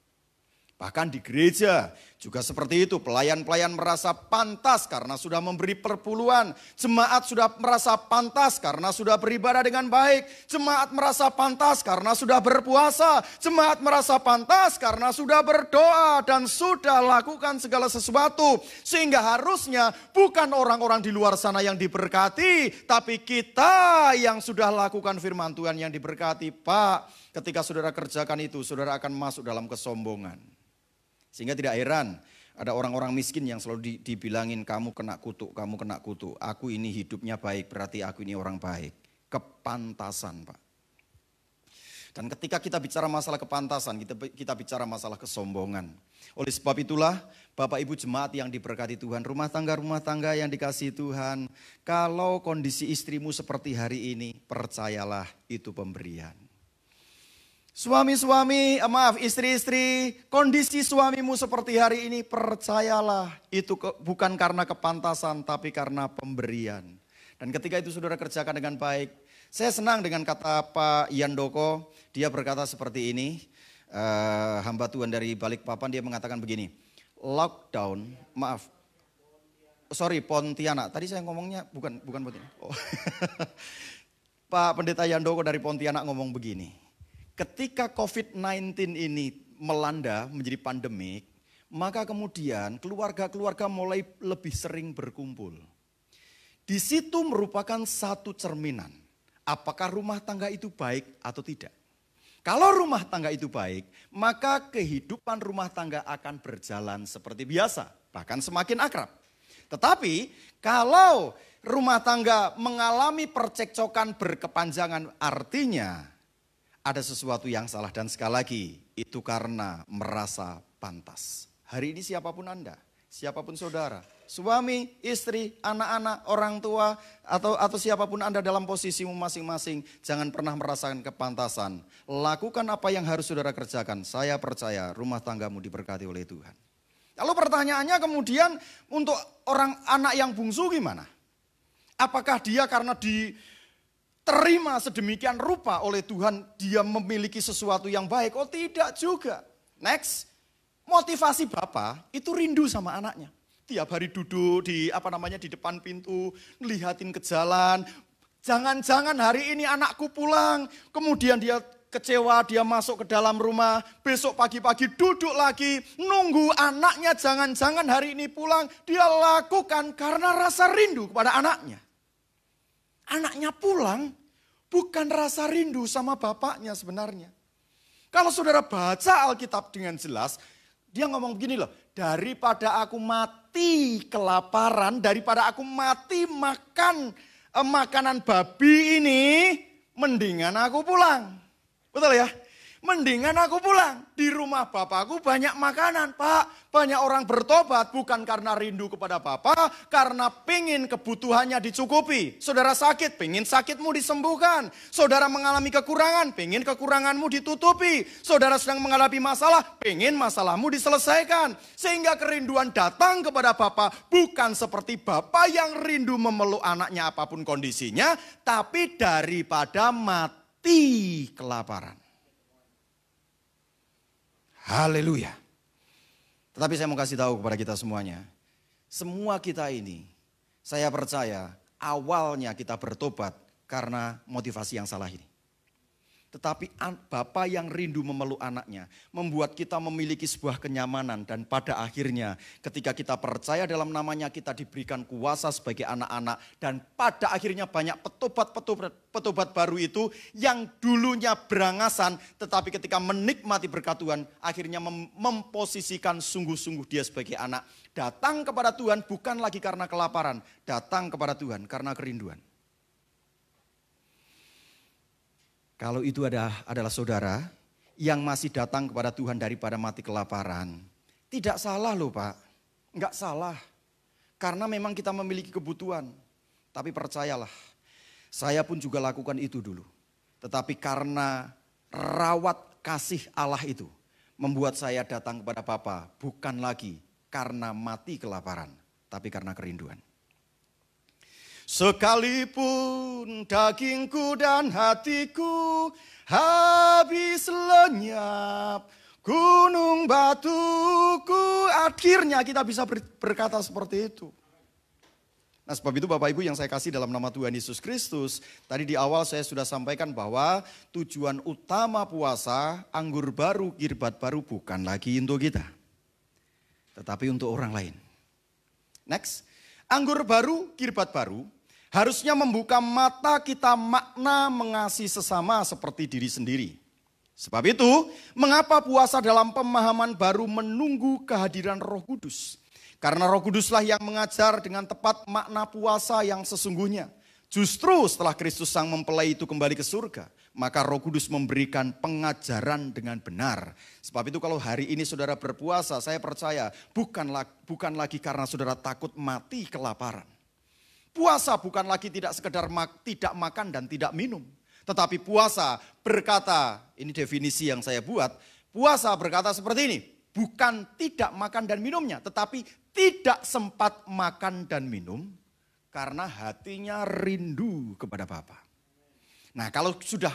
Bahkan di gereja juga seperti itu, pelayan-pelayan merasa pantas karena sudah memberi perpuluhan. Jemaat sudah merasa pantas karena sudah beribadah dengan baik. Jemaat merasa pantas karena sudah berpuasa. Jemaat merasa pantas karena sudah berdoa dan sudah lakukan segala sesuatu. Sehingga harusnya bukan orang-orang di luar sana yang diberkati, tapi kita yang sudah lakukan firman Tuhan yang diberkati. Pak, ketika saudara kerjakan itu, saudara akan masuk dalam kesombongan. Sehingga tidak heran ada orang-orang miskin yang selalu dibilangin kamu kena kutuk, kamu kena kutuk. Aku ini hidupnya baik, berarti aku ini orang baik. Kepantasan, Pak. Dan ketika kita bicara masalah kepantasan, kita bicara masalah kesombongan. Oleh sebab itulah Bapak Ibu jemaat yang diberkati Tuhan, rumah tangga yang dikasihi Tuhan. Kalau kondisi istrimu seperti hari ini, percayalah itu pemberian. Istri-istri, kondisi suamimu seperti hari ini, percayalah itu bukan karena kepantasan tapi karena pemberian. Dan ketika itu saudara kerjakan dengan baik, saya senang dengan kata Pak Yandoko, dia berkata seperti ini, hamba Tuhan dari Balikpapan, dia mengatakan begini, Pontianak, tadi saya ngomongnya bukan Pontianak. Oh. Pak Pendeta Yandoko dari Pontianak ngomong begini. Ketika COVID-19 ini melanda menjadi pandemik, maka kemudian keluarga-keluarga mulai lebih sering berkumpul. Di situ merupakan satu cerminan, apakah rumah tangga itu baik atau tidak. Kalau rumah tangga itu baik, maka kehidupan rumah tangga akan berjalan seperti biasa, bahkan semakin akrab. Tetapi kalau rumah tangga mengalami percekcokan berkepanjangan, artinya ada sesuatu yang salah, dan sekali lagi itu karena merasa pantas. Hari ini siapapun Anda, siapapun saudara, suami, istri, anak-anak, orang tua, atau siapapun Anda dalam posisimu masing-masing, jangan pernah merasakan kepantasan. Lakukan apa yang harus saudara kerjakan. Saya percaya rumah tanggamu diberkati oleh Tuhan. Lalu pertanyaannya kemudian untuk orang anak yang bungsu gimana? Apakah dia karena terima sedemikian rupa oleh Tuhan, dia memiliki sesuatu yang baik? Oh tidak juga. Next, motivasi Bapak itu rindu sama anaknya. Tiap hari duduk di depan pintu, ngelihatin ke jalan. Jangan-jangan hari ini anakku pulang, kemudian dia kecewa, dia masuk ke dalam rumah, besok pagi-pagi duduk lagi, nunggu anaknya jangan-jangan hari ini pulang. Dia lakukan karena rasa rindu kepada anaknya. Anaknya pulang bukan rasa rindu sama bapaknya sebenarnya. Kalau saudara baca Alkitab dengan jelas, dia ngomong begini loh, daripada aku mati kelaparan, daripada aku mati makan makanan babi ini, mendingan aku pulang. Betul ya? mendingan aku pulang. Di rumah bapakku banyak makanan. Pak, banyak orang bertobat bukan karena rindu kepada Bapak, karena pingin kebutuhannya dicukupi. Saudara sakit, pingin sakitmu disembuhkan. Saudara mengalami kekurangan, pingin kekuranganmu ditutupi. Saudara sedang menghadapi masalah, pingin masalahmu diselesaikan. Sehingga kerinduan datang kepada Bapa bukan seperti Bapa yang rindu memeluk anaknya apapun kondisinya, tapi daripada mati kelaparan. Haleluya. Tetapi saya mau kasih tahu kepada kita semuanya. Semua kita ini, saya percaya awalnya kita bertobat karena motivasi yang salah ini. Tetapi Bapa yang rindu memeluk anaknya membuat kita memiliki sebuah kenyamanan. Dan pada akhirnya ketika kita percaya dalam namanya kita diberikan kuasa sebagai anak-anak. Dan pada akhirnya banyak petobat baru itu yang dulunya berangasan. Tetapi ketika menikmati berkat Tuhan akhirnya memposisikan sungguh-sungguh dia sebagai anak. Datang kepada Tuhan bukan lagi karena kelaparan. Datang kepada Tuhan karena kerinduan. Kalau itu adalah saudara yang masih datang kepada Tuhan daripada mati kelaparan. Tidak salah loh Pak, enggak salah. Karena memang kita memiliki kebutuhan. Tapi percayalah, saya pun juga lakukan itu dulu. Tetapi karena rawat kasih Allah itu, membuat saya datang kepada Bapa bukan lagi karena mati kelaparan, tapi karena kerinduan. Sekalipun dagingku dan hatiku habis lenyap, gunung batuku, akhirnya kita bisa berkata seperti itu. Nah sebab itu Bapak Ibu yang saya kasih dalam nama Tuhan Yesus Kristus, tadi di awal saya sudah sampaikan bahwa tujuan utama puasa, anggur baru, kirbat baru bukan lagi untuk kita, tetapi untuk orang lain. Next, anggur baru, kirbat baru harusnya membuka mata kita makna mengasihi sesama seperti diri sendiri. Sebab itu, mengapa puasa dalam pemahaman baru menunggu kehadiran Roh Kudus? Karena Roh Kuduslah yang mengajar dengan tepat makna puasa yang sesungguhnya. Justru setelah Kristus Sang Mempelai itu kembali ke surga, maka Roh Kudus memberikan pengajaran dengan benar. Sebab itu kalau hari ini saudara berpuasa, saya percaya bukan lagi karena saudara takut mati kelaparan. Puasa bukan lagi tidak sekedar tidak makan dan tidak minum. Tetapi puasa berkata, ini definisi yang saya buat, puasa berkata seperti ini, bukan tidak makan dan minumnya, tetapi tidak sempat makan dan minum karena hatinya rindu kepada Bapa. Nah kalau sudah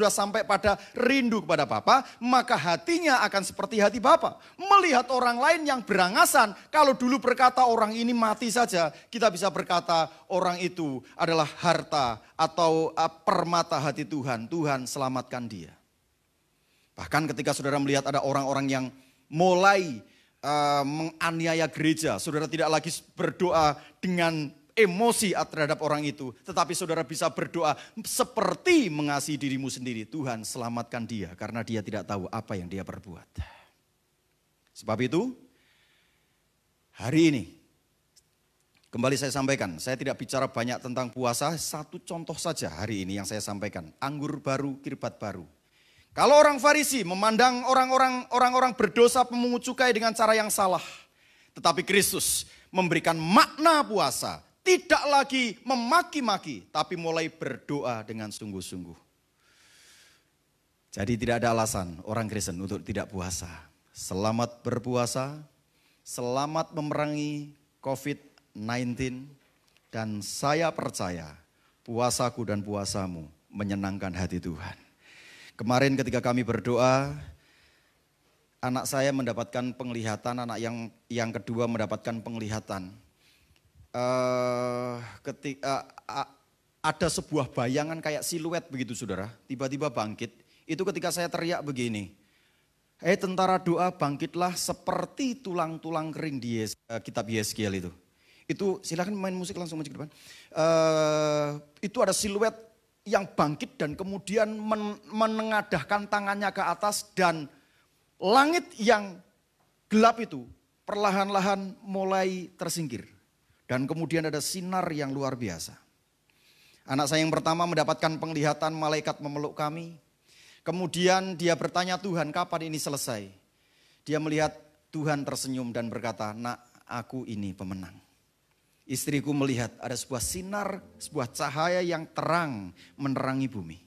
sampai pada rindu kepada Bapa, maka hatinya akan seperti hati Bapa. Melihat orang lain yang berangasan, kalau dulu berkata orang ini mati saja, kita bisa berkata orang itu adalah harta atau permata hati Tuhan. Tuhan selamatkan dia. Bahkan ketika saudara melihat ada orang-orang yang mulai menganiaya gereja, saudara tidak lagi berdoa dengan emosi terhadap orang itu. Tetapi saudara bisa berdoa seperti mengasihi dirimu sendiri. Tuhan selamatkan dia karena dia tidak tahu apa yang dia perbuat. Sebab itu hari ini kembali saya sampaikan. Saya tidak bicara banyak tentang puasa. Satu contoh saja hari ini yang saya sampaikan. Anggur baru, kirbat baru. Kalau orang Farisi memandang orang-orang berdosa pemungut cukai dengan cara yang salah. Tetapi Kristus memberikan makna puasa. Tidak lagi memaki-maki, tapi mulai berdoa dengan sungguh-sungguh. Jadi tidak ada alasan orang Kristen untuk tidak puasa. Selamat berpuasa, selamat memerangi COVID-19, dan saya percaya puasaku dan puasamu menyenangkan hati Tuhan. Kemarin ketika kami berdoa, anak saya mendapatkan penglihatan, anak yang kedua mendapatkan penglihatan. Ada sebuah bayangan kayak siluet begitu saudara, tiba-tiba bangkit. Itu ketika saya teriak begini, hei tentara doa bangkitlah seperti tulang-tulang kering di kitab Yeskiel itu. Itu silakan main musik langsung maju ke depan. Itu ada siluet yang bangkit dan kemudian menengadahkan tangannya ke atas, dan langit yang gelap itu perlahan-lahan mulai tersingkir. Dan kemudian ada sinar yang luar biasa. Anak saya yang pertama mendapatkan penglihatan, malaikat memeluk kami. Kemudian dia bertanya Tuhan, kapan ini selesai? Dia melihat Tuhan tersenyum dan berkata, nak, aku ini pemenang. Istriku melihat ada sebuah sinar, sebuah cahaya yang terang menerangi bumi.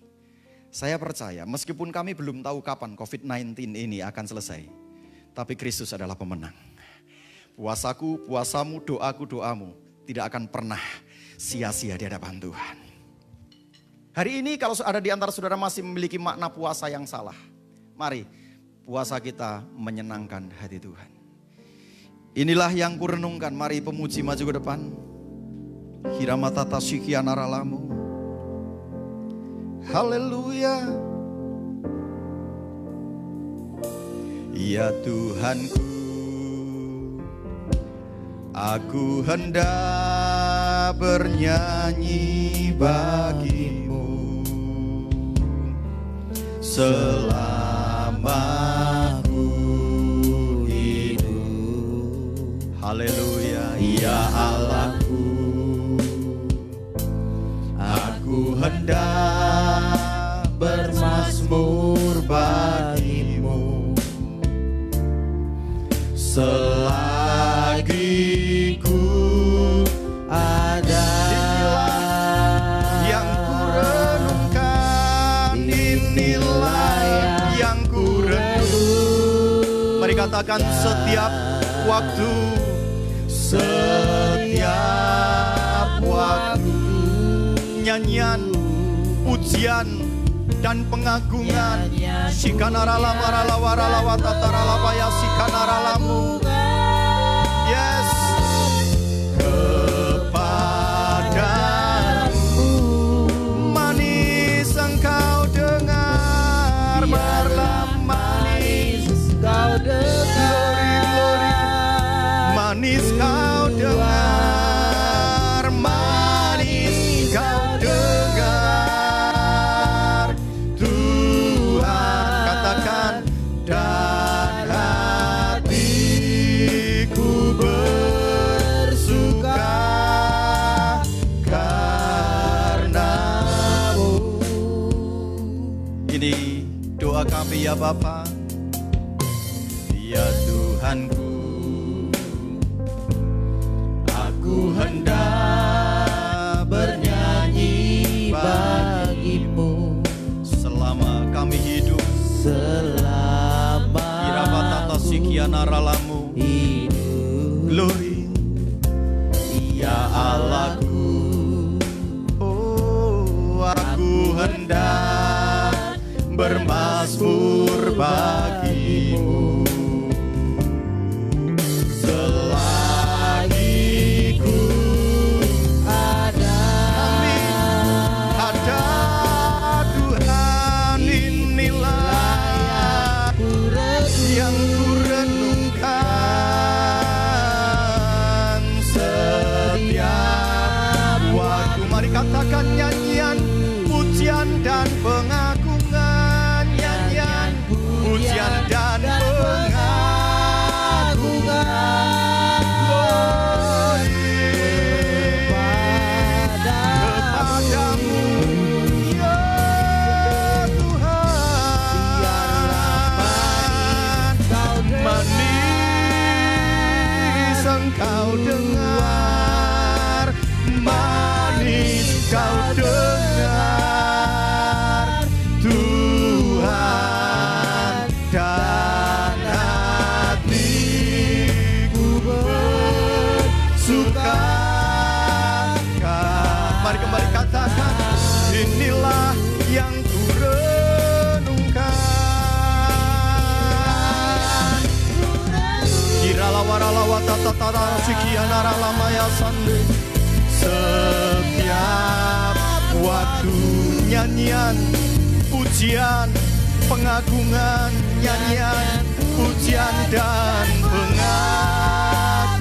Saya percaya meskipun kami belum tahu kapan COVID-19 ini akan selesai, tapi Kristus adalah pemenang. Puasaku, puasamu, doaku, doamu tidak akan pernah sia-sia di hadapan Tuhan. Hari ini kalau ada di antara saudara masih memiliki makna puasa yang salah, mari puasa kita menyenangkan hati Tuhan. Inilah yang kurenungkan, mari pemuji maju ke depan. Hiramatata syikianaralamu. Haleluya. Ya Tuhanku, aku hendak bernyanyi bagimu selama ku hidup. Haleluya. Ya Allahku, aku hendak bermazmur bagimu selagi ku ada. Yang ku renungkan, inilah yang ku renung. Mari katakan setiap waktu, setiap waktu, nyanyian, pujian dan pengagungan. Shikanaralamaralawaralawatataralavaya sikanaralamu. Yes. Kepadamu manis engkau dengar, marlah manis kau dengar, manis kau dengar, manis kau dengar. Tuhan katakan, dan hatiku bersuka karenamu. Ini doa kami ya Bapa. Ya Tuhanku, aku hendak bernyanyi bagimu selama kami hidup, selama Irabatata sikianaralamu hidup. Glory. Ya Allahku, oh aku hendak bermazmur bagimu selagi ku ada. Ada Tuhan, inilah yang ku renungkan setiap waktu. Mari katakan nyanyian, pujian dan pengagungan, nyanyian, pujian dan pengagungan. Kepadamu ya Tuhan, manis engkau dengar, manis kau dengar. Tuhan, dan hatiku bersuka. Mari kembali katakan, inilah yang ku renungkan. Kiralawaralawatatara sikianaralamaya sande. Setiap waktu nyanyian, pujian, pengagungan, nyanyian, pujian dan pengagungan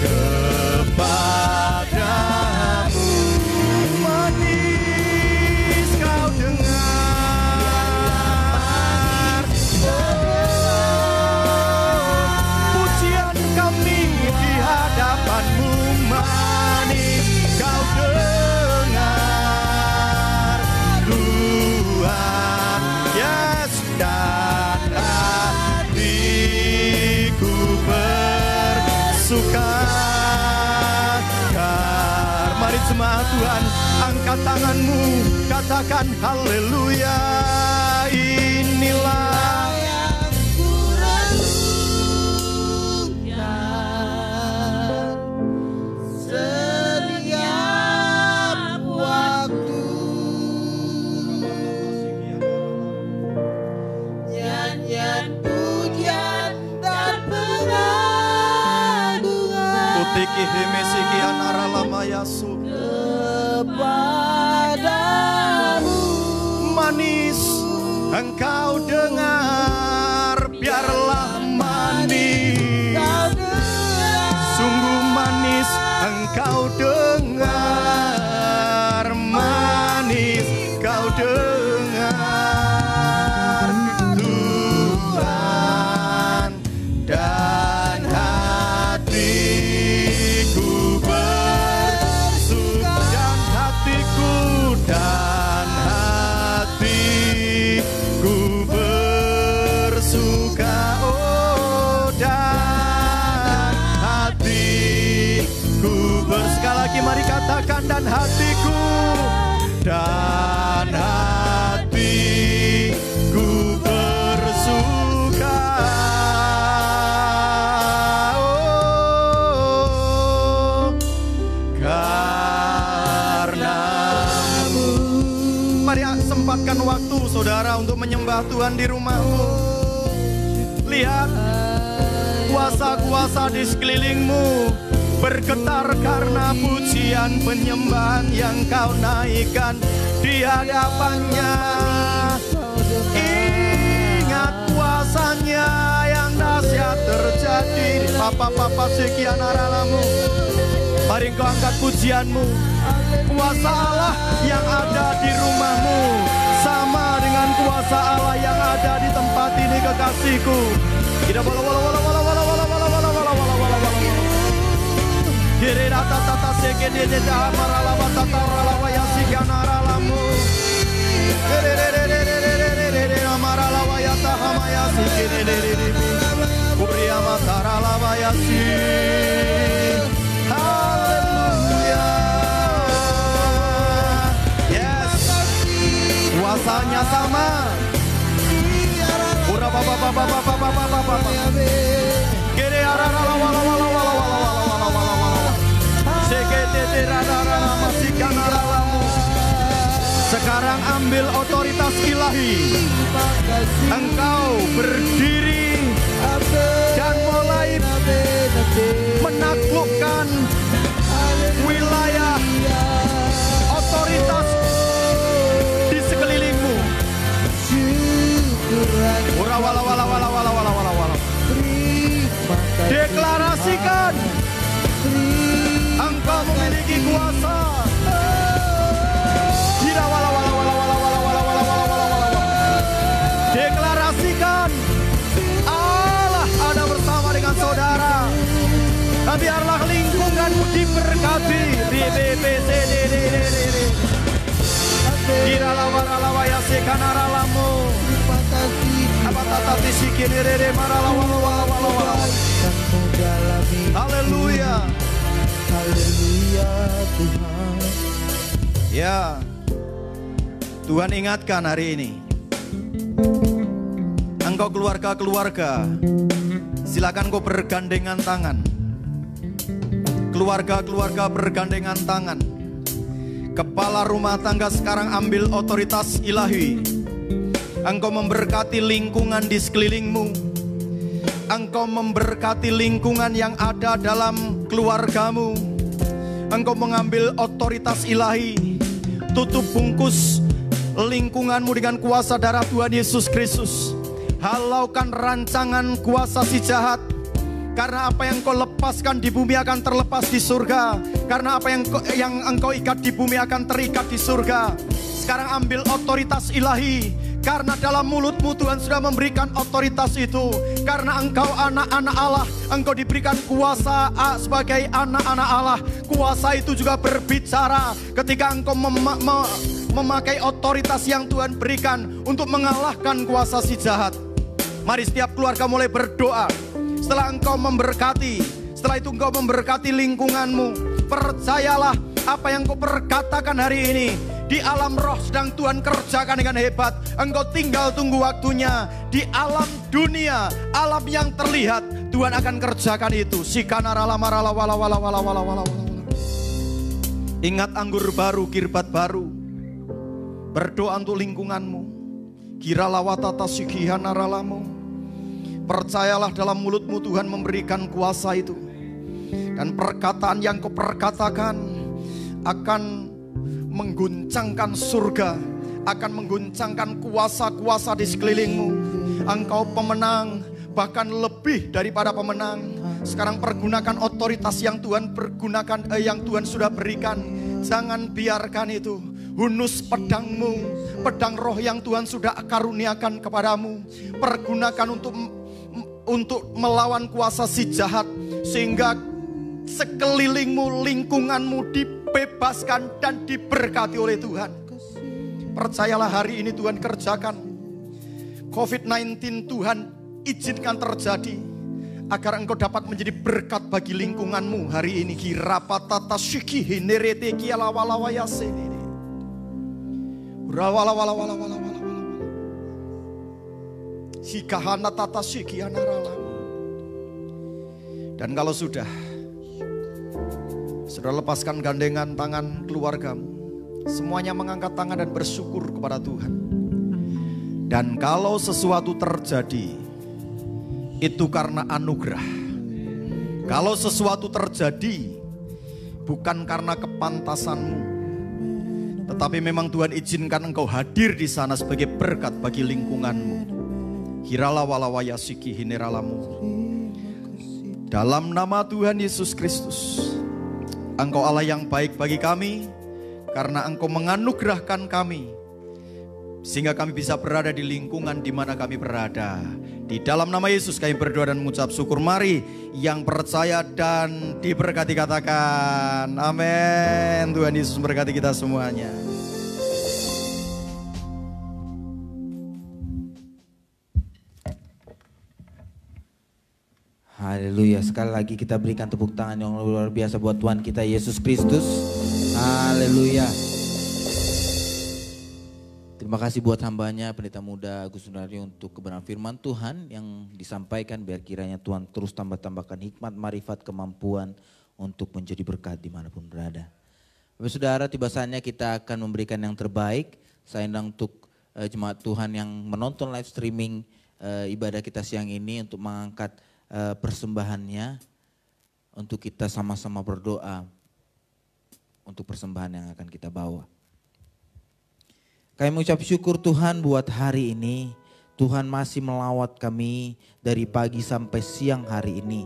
kepadamu. Manis kau dengar, pujian kami di hadapanmu. Manis kau dengar, jemaat Tuhan, angkat tanganmu, katakan haleluya. Inilah yang kurenungkan setiap waktu. Nyanyian pujian dan pengagungan Utiki hemesiki anara lama yasu kepadamu. manis engkau dengar, biarlah manis, sungguh manis engkau dengar, manis kau dengar Tuhan, dan hatiku bersuka, dan hatiku bersuka, oh dan hatiku sekali lagi mari katakan, dan hatiku bersuka, oh karenamu. Mari sempatkan waktu saudara untuk menyembah Tuhan di rumahmu. Lihat kuasa-kuasa di sekelilingmu bergetar karena pujian penyembahan yang kau naikkan di hadapannya. Ingat kuasanya yang dahsyat terjadi. Papa sekian aralamu. Mari engkau angkat pujianmu. Kuasa Allah yang ada di rumahmu sama dengan kuasa Allah yang ada di tempat ini, kekasihku. Kita kuasanya sama. Sekarang ambil otoritas ilahi. Engkau berdiri dan mulai menaklukkan wilayah otoritas di sekelilingmu. Deklarasikan engkau memiliki kuasa. Deklarasikan Allah ada bersama dengan saudara. Biarlah lingkunganmu diberkati. Haleluya. Haleluya Tuhan. Ya, Tuhan ingatkan hari ini. Engkau keluarga-keluarga, silakan kau bergandengan tangan. Keluarga-keluarga bergandengan tangan. Kepala rumah tangga sekarang ambil otoritas ilahi. Engkau memberkati lingkungan di sekelilingmu. Engkau memberkati lingkungan yang ada dalam keluargamu. Engkau mengambil otoritas ilahi. Tutup bungkus lingkunganmu dengan kuasa darah Tuhan Yesus Kristus. Halaukan rancangan kuasa si jahat. Karena apa yang kau lepaskan di bumi akan terlepas di surga. Karena apa yang engkau ikat di bumi akan terikat di surga. Sekarang ambil otoritas ilahi. Karena dalam mulutmu Tuhan sudah memberikan otoritas itu. Karena engkau anak-anak Allah, engkau diberikan kuasa sebagai anak-anak Allah. Kuasa itu juga berbicara ketika engkau memakai otoritas yang Tuhan berikan untuk mengalahkan kuasa si jahat. Mari setiap keluarga mulai berdoa. Setelah engkau memberkati, setelah itu engkau memberkati lingkunganmu. Percayalah Apa yang kau perkatakan hari ini di alam roh sedang Tuhan kerjakan dengan hebat. Engkau tinggal tunggu waktunya. Di alam dunia, alam yang terlihat, Tuhan akan kerjakan itu. Ingat anggur baru, kirbat baru. Berdoa untuk lingkunganmu. Percayalah dalam mulutmu Tuhan memberikan kuasa itu. Dan perkataan yang kau perkatakan akan mengguncangkan surga, akan mengguncangkan kuasa-kuasa di sekelilingmu. Engkau pemenang, bahkan lebih daripada pemenang. Sekarang pergunakan otoritas yang Tuhan yang Tuhan sudah berikan. Jangan biarkan itu. Hunus pedangmu, pedang roh yang Tuhan sudah karuniakan kepadamu. Pergunakan untuk melawan kuasa si jahat, sehingga sekelilingmu, lingkunganmu dibebaskan dan diberkati oleh Tuhan. Percayalah hari ini Tuhan kerjakan. COVID-19 Tuhan izinkan terjadi agar engkau dapat menjadi berkat bagi lingkunganmu hari ini. Kirapatata shikihi nerete kialawalawayase. Dan kalau sudah lepaskan gandengan tangan keluargamu, semuanya mengangkat tangan dan bersyukur kepada Tuhan. Dan kalau sesuatu terjadi, itu karena anugerah. Kalau sesuatu terjadi, bukan karena kepantasanmu, tetapi memang Tuhan izinkan engkau hadir di sana sebagai berkat bagi lingkunganmu. Hiralawalawayasiki hineralamu. Dalam nama Tuhan Yesus Kristus, Engkau Allah yang baik bagi kami, karena Engkau menganugerahkan kami, sehingga kami bisa berada di lingkungan di mana kami berada. Di dalam nama Yesus kami berdoa dan mengucap syukur. Mari yang percaya dan diberkati katakan amin. Tuhan Yesus memberkati kita semuanya. Haleluya. Sekali lagi kita berikan tepuk tangan yang luar biasa buat Tuhan kita Yesus Kristus. Haleluya. Terima kasih buat hambanya Pendeta Muda Agus Sunaryo untuk kebenaran firman Tuhan yang disampaikan. Biar kiranya Tuhan terus tambah-tambahkan hikmat, marifat, kemampuan untuk menjadi berkat dimanapun berada. Bapak Saudara, tiba saatnya kita akan memberikan yang terbaik. Saya undang untuk jemaat Tuhan yang menonton live streaming ibadah kita siang ini untuk mengangkat persembahannya, untuk kita sama-sama berdoa untuk persembahan yang akan kita bawa. Kami mengucap syukur Tuhan buat hari ini. Tuhan masih melawat kami dari pagi sampai siang hari ini.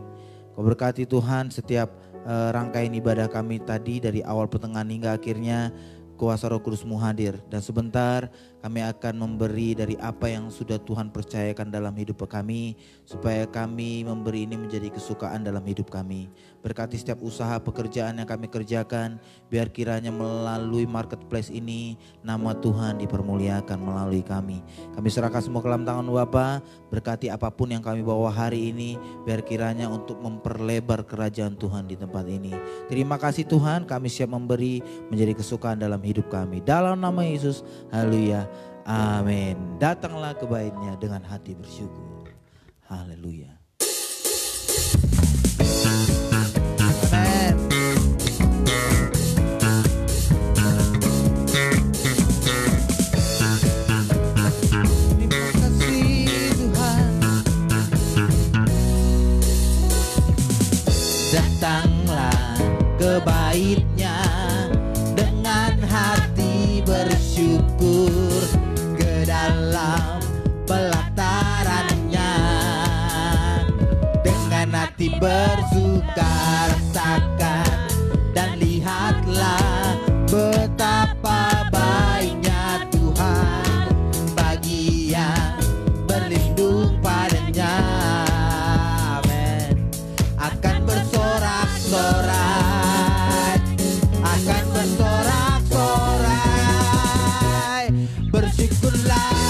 Kau berkati Tuhan setiap rangkaian ibadah kami tadi dari awal pertengahan hingga akhirnya. Kuasa Roh Kudus-Mu hadir. Dan sebentar kami akan memberi dari apa yang sudah Tuhan percayakan dalam hidup kami. Supaya kami memberi ini menjadi kesukaan dalam hidup kami. Berkati setiap usaha pekerjaan yang kami kerjakan. Biar kiranya melalui marketplace ini nama Tuhan dipermuliakan melalui kami. Kami serahkan semua ke dalam tangan Bapa. Berkati apapun yang kami bawa hari ini. Biar kiranya untuk memperlebar kerajaan Tuhan di tempat ini. Terima kasih Tuhan, kami siap memberi menjadi kesukaan dalam hidup kami. Dalam nama Yesus, haleluya, amin. Datanglah ke baitnya dengan hati bersyukur. Haleluya. Amin. Terima kasih Tuhan. Datanglah ke baitnya dengan hati bersyukur, ke dalam pelatarannya dengan hati bersuka rasakan dan lihatlah betapa baiknya Tuhan bagi yang berlindung padanya. Amin. Akan bersorak-sorai, akan bersorak-sorai. Bersyukurlah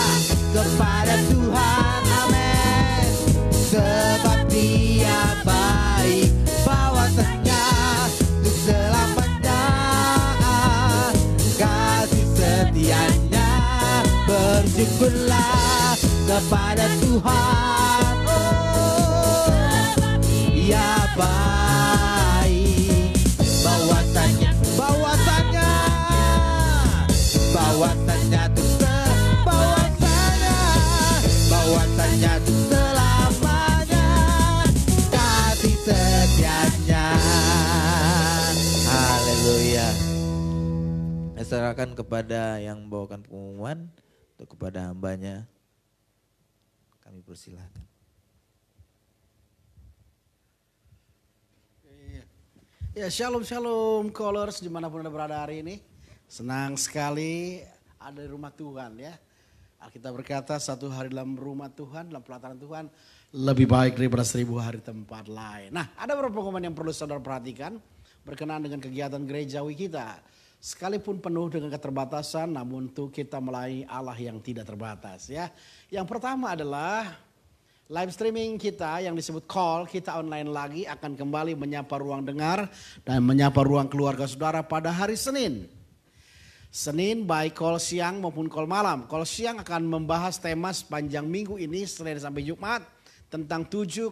kepada Tuhan, amin. Sebab Dia baik, bahwasanya untuk selamanya kepada Tuhan. Oh, ya baik. Bahwasanya tuh selamanya kasih setianya. Haleluya. Saya serahkan kepada yang membawakan pengumuman untuk kepada hambanya. Kami persilahkan. Ya, shalom callers dimanapun Anda berada hari ini. Senang sekali ada di rumah Tuhan ya. Alkitab berkata 1 hari dalam rumah Tuhan, dalam pelataran Tuhan lebih baik daripada 1000 hari tempat lain. Nah, ada beberapa pengumuman yang perlu saudara perhatikan berkenaan dengan kegiatan gerejawi kita. Sekalipun penuh dengan keterbatasan, namun tuh kita melayani Allah yang tidak terbatas ya. Yang pertama adalah live streaming kita yang disebut call, kita online lagi akan kembali menyapa ruang dengar dan menyapa ruang keluarga saudara pada hari Senin. Senin baik call siang maupun call malam. Call siang akan membahas tema sepanjang minggu ini Senin sampai Jumat tentang 7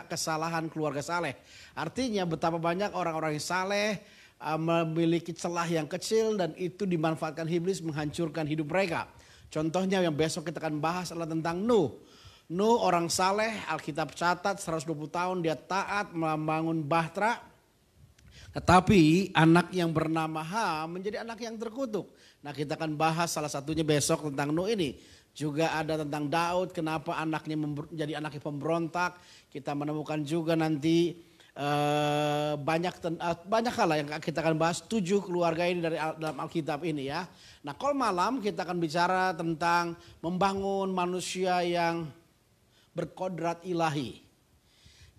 kesalahan keluarga saleh. Artinya betapa banyak orang-orang yang saleh memiliki celah yang kecil dan itu dimanfaatkan iblis menghancurkan hidup mereka. Contohnya yang besok kita akan bahas adalah tentang Nuh. Nuh orang saleh, Alkitab catat 120 tahun dia taat membangun bahtera. Tetapi anak yang bernama Ham menjadi anak yang terkutuk. Nah kita akan bahas salah satunya besok tentang Nuh ini. Juga ada tentang Daud, kenapa anaknya menjadi anak pemberontak. Kita menemukan juga nanti banyak hal yang kita akan bahas 7 keluarga ini dari dalam Alkitab ini ya. Nah kalau malam kita akan bicara tentang membangun manusia yang berkodrat ilahi.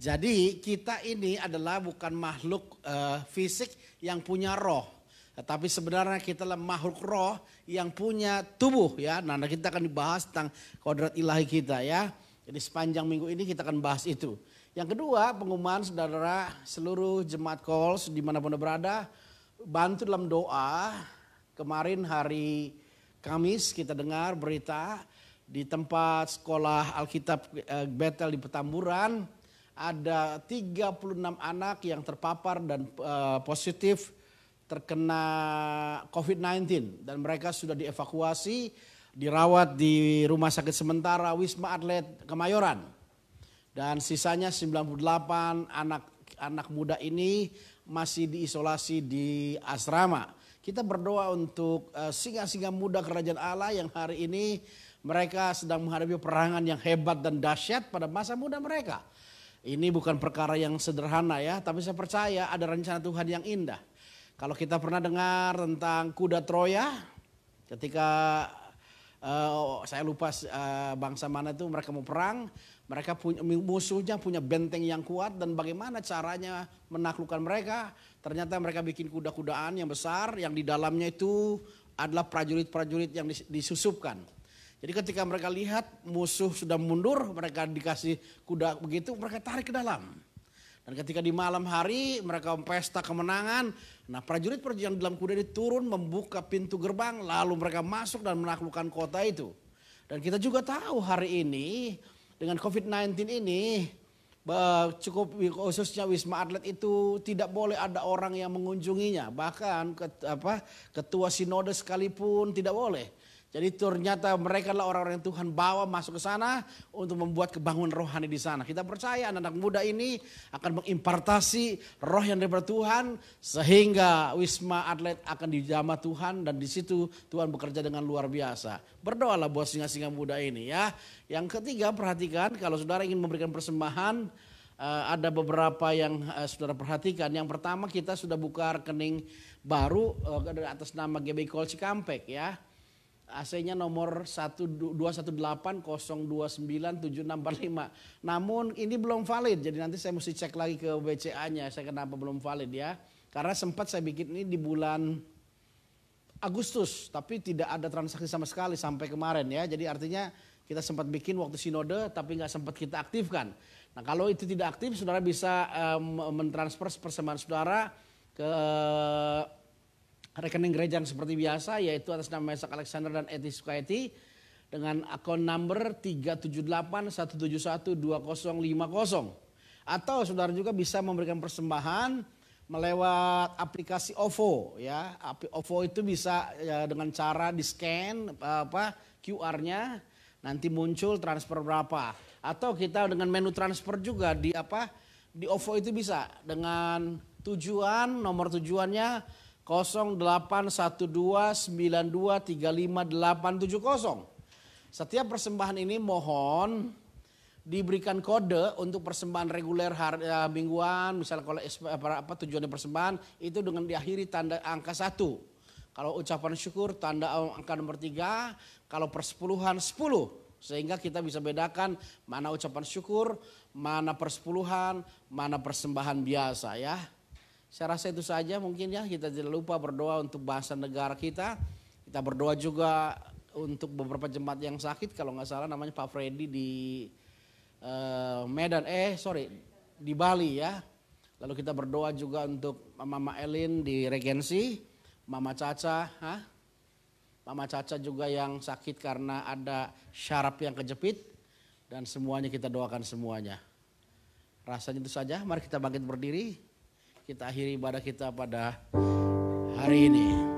Jadi kita ini adalah bukan makhluk fisik yang punya roh. Tetapi sebenarnya kita adalah makhluk roh yang punya tubuh ya. Nah kita akan dibahas tentang kodrat ilahi kita ya. Jadi sepanjang minggu ini kita akan bahas itu. Yang kedua pengumuman saudara seluruh jemaat calls dimanapun berada. Bantu dalam doa. Kemarin hari Kamis kita dengar berita di tempat sekolah Alkitab Betel di Petamburan. Ada 36 anak yang terpapar dan positif terkena COVID-19. Dan mereka sudah dievakuasi, dirawat di rumah sakit sementara Wisma Atlet Kemayoran. Dan sisanya 98 anak muda ini masih diisolasi di asrama. Kita berdoa untuk singa-singa muda kerajaan Allah yang hari ini mereka sedang menghadapi perangan yang hebat dan dahsyat pada masa muda mereka. Ini bukan perkara yang sederhana ya, tapi saya percaya ada rencana Tuhan yang indah. Kalau kita pernah dengar tentang kuda Troya, ketika saya lupa bangsa mana itu mereka mau perang, mereka musuhnya punya benteng yang kuat dan bagaimana caranya menaklukkan mereka. Ternyata mereka bikin kuda-kudaan yang besar yang di dalamnya itu adalah prajurit-prajurit yang disusupkan. Jadi ketika mereka lihat musuh sudah mundur, mereka dikasih kuda begitu, mereka tarik ke dalam. Dan ketika di malam hari mereka pesta kemenangan, nah prajurit-prajurit yang dalam kuda ini turun membuka pintu gerbang, lalu mereka masuk dan menaklukkan kota itu. Dan kita juga tahu hari ini dengan COVID-19 ini, cukup khususnya Wisma Atlet itu tidak boleh ada orang yang mengunjunginya. Bahkan ketua sinode sekalipun tidak boleh. Jadi ternyata mereka adalah orang-orang yang Tuhan bawa masuk ke sana untuk membuat kebangunan rohani di sana. Kita percaya anak-anak muda ini akan mengimpartasi roh yang daripada Tuhan sehingga Wisma Atlet akan dijamah Tuhan dan di situ Tuhan bekerja dengan luar biasa. Berdoalah buat singa-singa muda ini ya. Yang ketiga perhatikan kalau saudara ingin memberikan persembahan ada beberapa yang saudara perhatikan. Yang pertama kita sudah buka rekening baru atas nama GBI Call Cikampek ya. AC-nya nomor 218-029-7645. Namun ini belum valid, jadi nanti saya mesti cek lagi ke BCA-nya, saya kenapa belum valid ya. Karena sempat saya bikin ini di bulan Agustus, tapi tidak ada transaksi sama sekali sampai kemarin ya. Jadi artinya kita sempat bikin waktu sinode, tapi nggak sempat kita aktifkan. Nah kalau itu tidak aktif, saudara bisa mentransfer persembahan saudara ke rekening gereja yang seperti biasa yaitu atas nama Mesak Alexander dan Eti Sukaiti dengan akun number 378-171-2050. Atau saudara juga bisa memberikan persembahan melewat aplikasi OVO ya. OVO itu bisa ya, dengan cara di-scan QR-nya nanti muncul transfer berapa. Atau kita dengan menu transfer juga di OVO itu bisa dengan nomor tujuannya 08129235870. Setiap persembahan ini mohon diberikan kode untuk persembahan reguler mingguan, misalnya kalau tujuannya persembahan itu dengan diakhiri tanda angka 1. Kalau ucapan syukur tanda angka nomor 3, kalau persepuluhan 10. Sehingga kita bisa bedakan mana ucapan syukur, mana persepuluhan, mana persembahan biasa ya. Saya rasa itu saja mungkin ya, kita tidak lupa berdoa untuk bangsa negara kita. Kita berdoa juga untuk beberapa jemaat yang sakit, kalau nggak salah namanya Pak Freddy di di Bali ya. Lalu kita berdoa juga untuk Mama Elin di Regensi, Mama Caca juga yang sakit karena ada syaraf yang kejepit, dan semuanya kita doakan semuanya. Rasanya itu saja, mari kita bangkit berdiri, kita akhiri ibadah kita pada hari ini.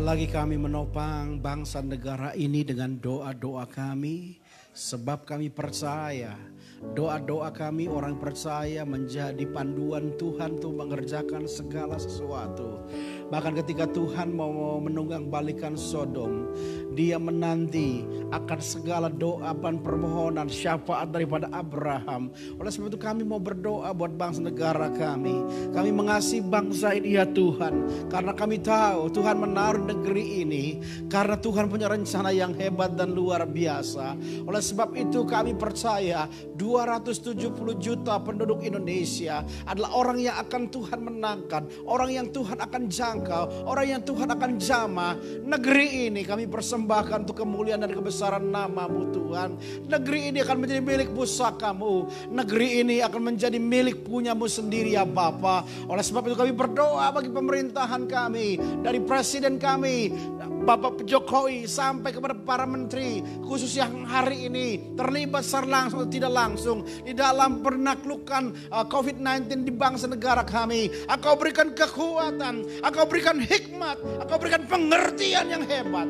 Lagi kami menopang bangsa negara ini dengan doa-doa kami, sebab kami percaya doa-doa kami orang percaya menjadi panduan Tuhan untuk mengerjakan segala sesuatu. Bahkan ketika Tuhan mau menunggang balikan Sodom, Dia menanti akan segala doa dan permohonan syafaat daripada Abraham. Oleh sebab itu kami mau berdoa buat bangsa negara kami. Kami mengasihi bangsa ini ya Tuhan, karena kami tahu Tuhan menaruh negeri ini karena Tuhan punya rencana yang hebat dan luar biasa. Oleh sebab itu kami percaya 270 juta penduduk Indonesia adalah orang yang akan Tuhan menangkan, orang yang Tuhan akan jangkau, orang yang Tuhan akan jamah. Negeri ini kami persembahkan untuk kemuliaan dan kebesaran nama-Mu Tuhan. Negeri ini akan menjadi milik pusaka-Mu. Negeri ini akan menjadi milik punya-Mu sendiri ya Bapa. Oleh sebab itu kami berdoa bagi pemerintahan kami, dari presiden kami Bapak Jokowi sampai kepada para menteri, khusus yang hari ini terlibat secara langsung atau tidak langsung di dalam penaklukan COVID-19 di bangsa negara kami. Engkau berikan kekuatan, Engkau berikan hikmat, Engkau berikan pengertian yang hebat,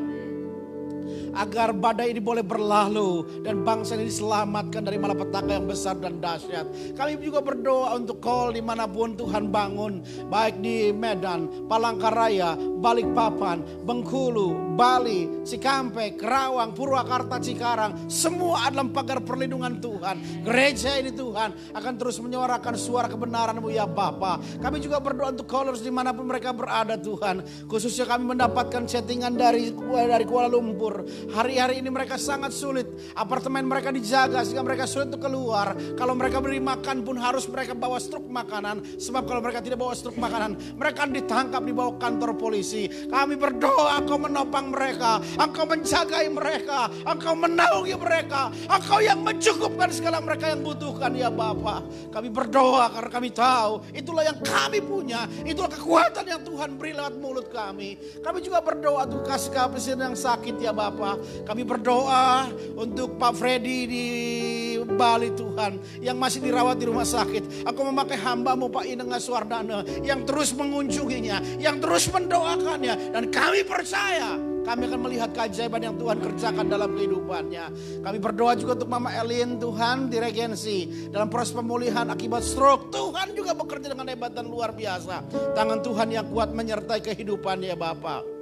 agar badai ini boleh berlalu dan bangsa ini diselamatkan dari malapetaka yang besar dan dahsyat. Kami juga berdoa untuk call dimanapun Tuhan bangun, baik di Medan, Palangkaraya, Balikpapan, Bengkulu, Bali, Cikampek, Kerawang, Purwakarta, Cikarang, semua adalah pagar perlindungan Tuhan. Gereja ini Tuhan akan terus menyuarakan suara kebenaran-Mu ya Bapa. Kami juga berdoa untuk callers dimanapun mereka berada Tuhan. Khususnya kami mendapatkan settingan dari Kuala Lumpur, Hari-hari ini mereka sangat sulit. Apartemen mereka dijaga sehingga mereka sulit untuk keluar. Kalau mereka beri makan pun harus mereka bawa struk makanan. Sebab kalau mereka tidak bawa struk makanan, mereka akan ditangkap di bawah kantor polisi. Kami berdoa Engkau menopang mereka. Engkau menjagai mereka. Engkau menaungi mereka. Engkau yang mencukupkan segala mereka yang butuhkan ya Bapa. Kami berdoa karena kami tahu itulah yang kami punya. Itulah kekuatan yang Tuhan beri lewat mulut kami. Kami juga berdoa untuk kasih presiden yang sakit ya Bapa. Kami berdoa untuk Pak Freddy di Bali Tuhan, yang masih dirawat di rumah sakit. Aku memakai hamba-Mu Pak Ineng Aswardana yang terus mengunjunginya, yang terus mendoakannya. Dan kami percaya kami akan melihat keajaiban yang Tuhan kerjakan dalam kehidupannya. Kami berdoa juga untuk Mama Elin Tuhan di Regensi. Dalam proses pemulihan akibat stroke, Tuhan juga bekerja dengan hebat dan luar biasa. Tangan Tuhan yang kuat menyertai kehidupannya Bapak.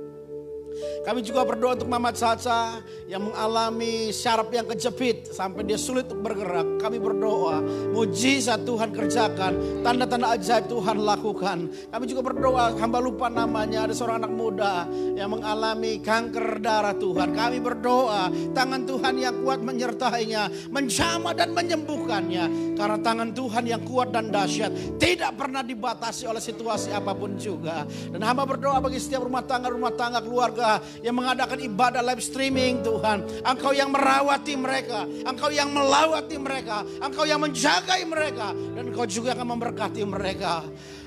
Kami juga berdoa untuk Mama Caca yang mengalami syaraf yang kejepit sampai dia sulit untuk bergerak. Kami berdoa mujizat Tuhan kerjakan, tanda-tanda ajaib Tuhan lakukan. Kami juga berdoa, hamba lupa namanya, ada seorang anak muda yang mengalami kanker darah Tuhan. Kami berdoa tangan Tuhan yang kuat menyertainya, menjamah dan menyembuhkannya. Karena tangan Tuhan yang kuat dan dahsyat tidak pernah dibatasi oleh situasi apapun juga. Dan hamba berdoa bagi setiap rumah tangga keluarga yang mengadakan ibadah live streaming Tuhan. Engkau yang merawati mereka, Engkau yang melawati mereka, Engkau yang menjagai mereka, dan Engkau juga akan memberkati mereka.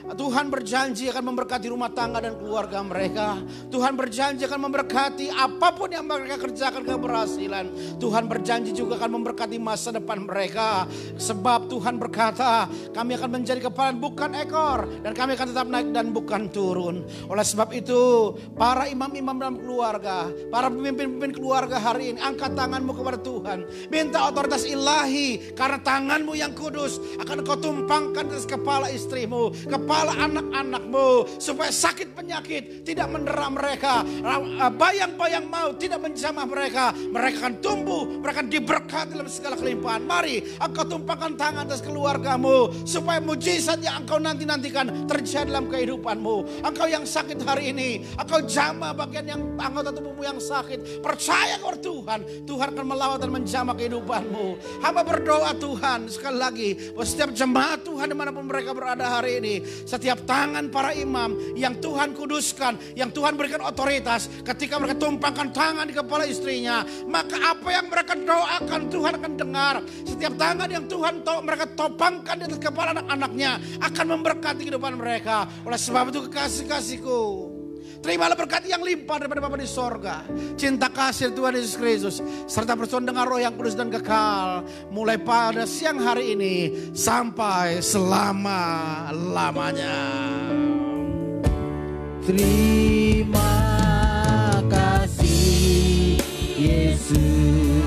Tuhan berjanji akan memberkati rumah tangga dan keluarga mereka. Tuhan berjanji akan memberkati apapun yang mereka kerjakan keberhasilan. Tuhan berjanji juga akan memberkati masa depan mereka. Sebab Tuhan berkata, kami akan menjadi kepala bukan ekor, dan kami akan tetap naik dan bukan turun. Oleh sebab itu, para imam-imam dalam keluarga, para pemimpin-pemimpin keluarga hari ini, angkat tanganmu kepada Tuhan. Minta otoritas ilahi, karena tanganmu yang kudus akan kau tumpangkan atas kepala istrimu, kepala anak-anakmu, supaya sakit penyakit tidak mendera mereka, bayang-bayang maut tidak menjamah mereka. Mereka akan tumbuh, mereka akan diberkati dalam segala kelimpahan. Mari engkau tumpahkan tangan atas keluargamu, supaya mujizat yang engkau nanti-nantikan terjadi dalam kehidupanmu. Engkau yang sakit hari ini, engkau jamah bagian yang anggota tubuhmu yang sakit, percaya kepada Tuhan. Tuhan akan melawat dan menjamah kehidupanmu. Hamba berdoa Tuhan sekali lagi, bahwa setiap jemaat Tuhan dimanapun mereka berada hari ini, setiap tangan para imam yang Tuhan kuduskan, yang Tuhan berikan otoritas, ketika mereka tumpangkan tangan di kepala istrinya, maka apa yang mereka doakan Tuhan akan dengar. Setiap tangan yang Tuhan mereka topangkan di atas kepala anak-anaknya akan memberkati kehidupan mereka. Oleh sebab itu kekasih-kasihku, terimalah berkat yang limpah daripada Bapa di sorga, cinta kasih Tuhan Yesus Kristus, serta persekutuan dengan Roh yang kudus dan kekal, mulai pada siang hari ini sampai selama-lamanya. Terima kasih Yesus.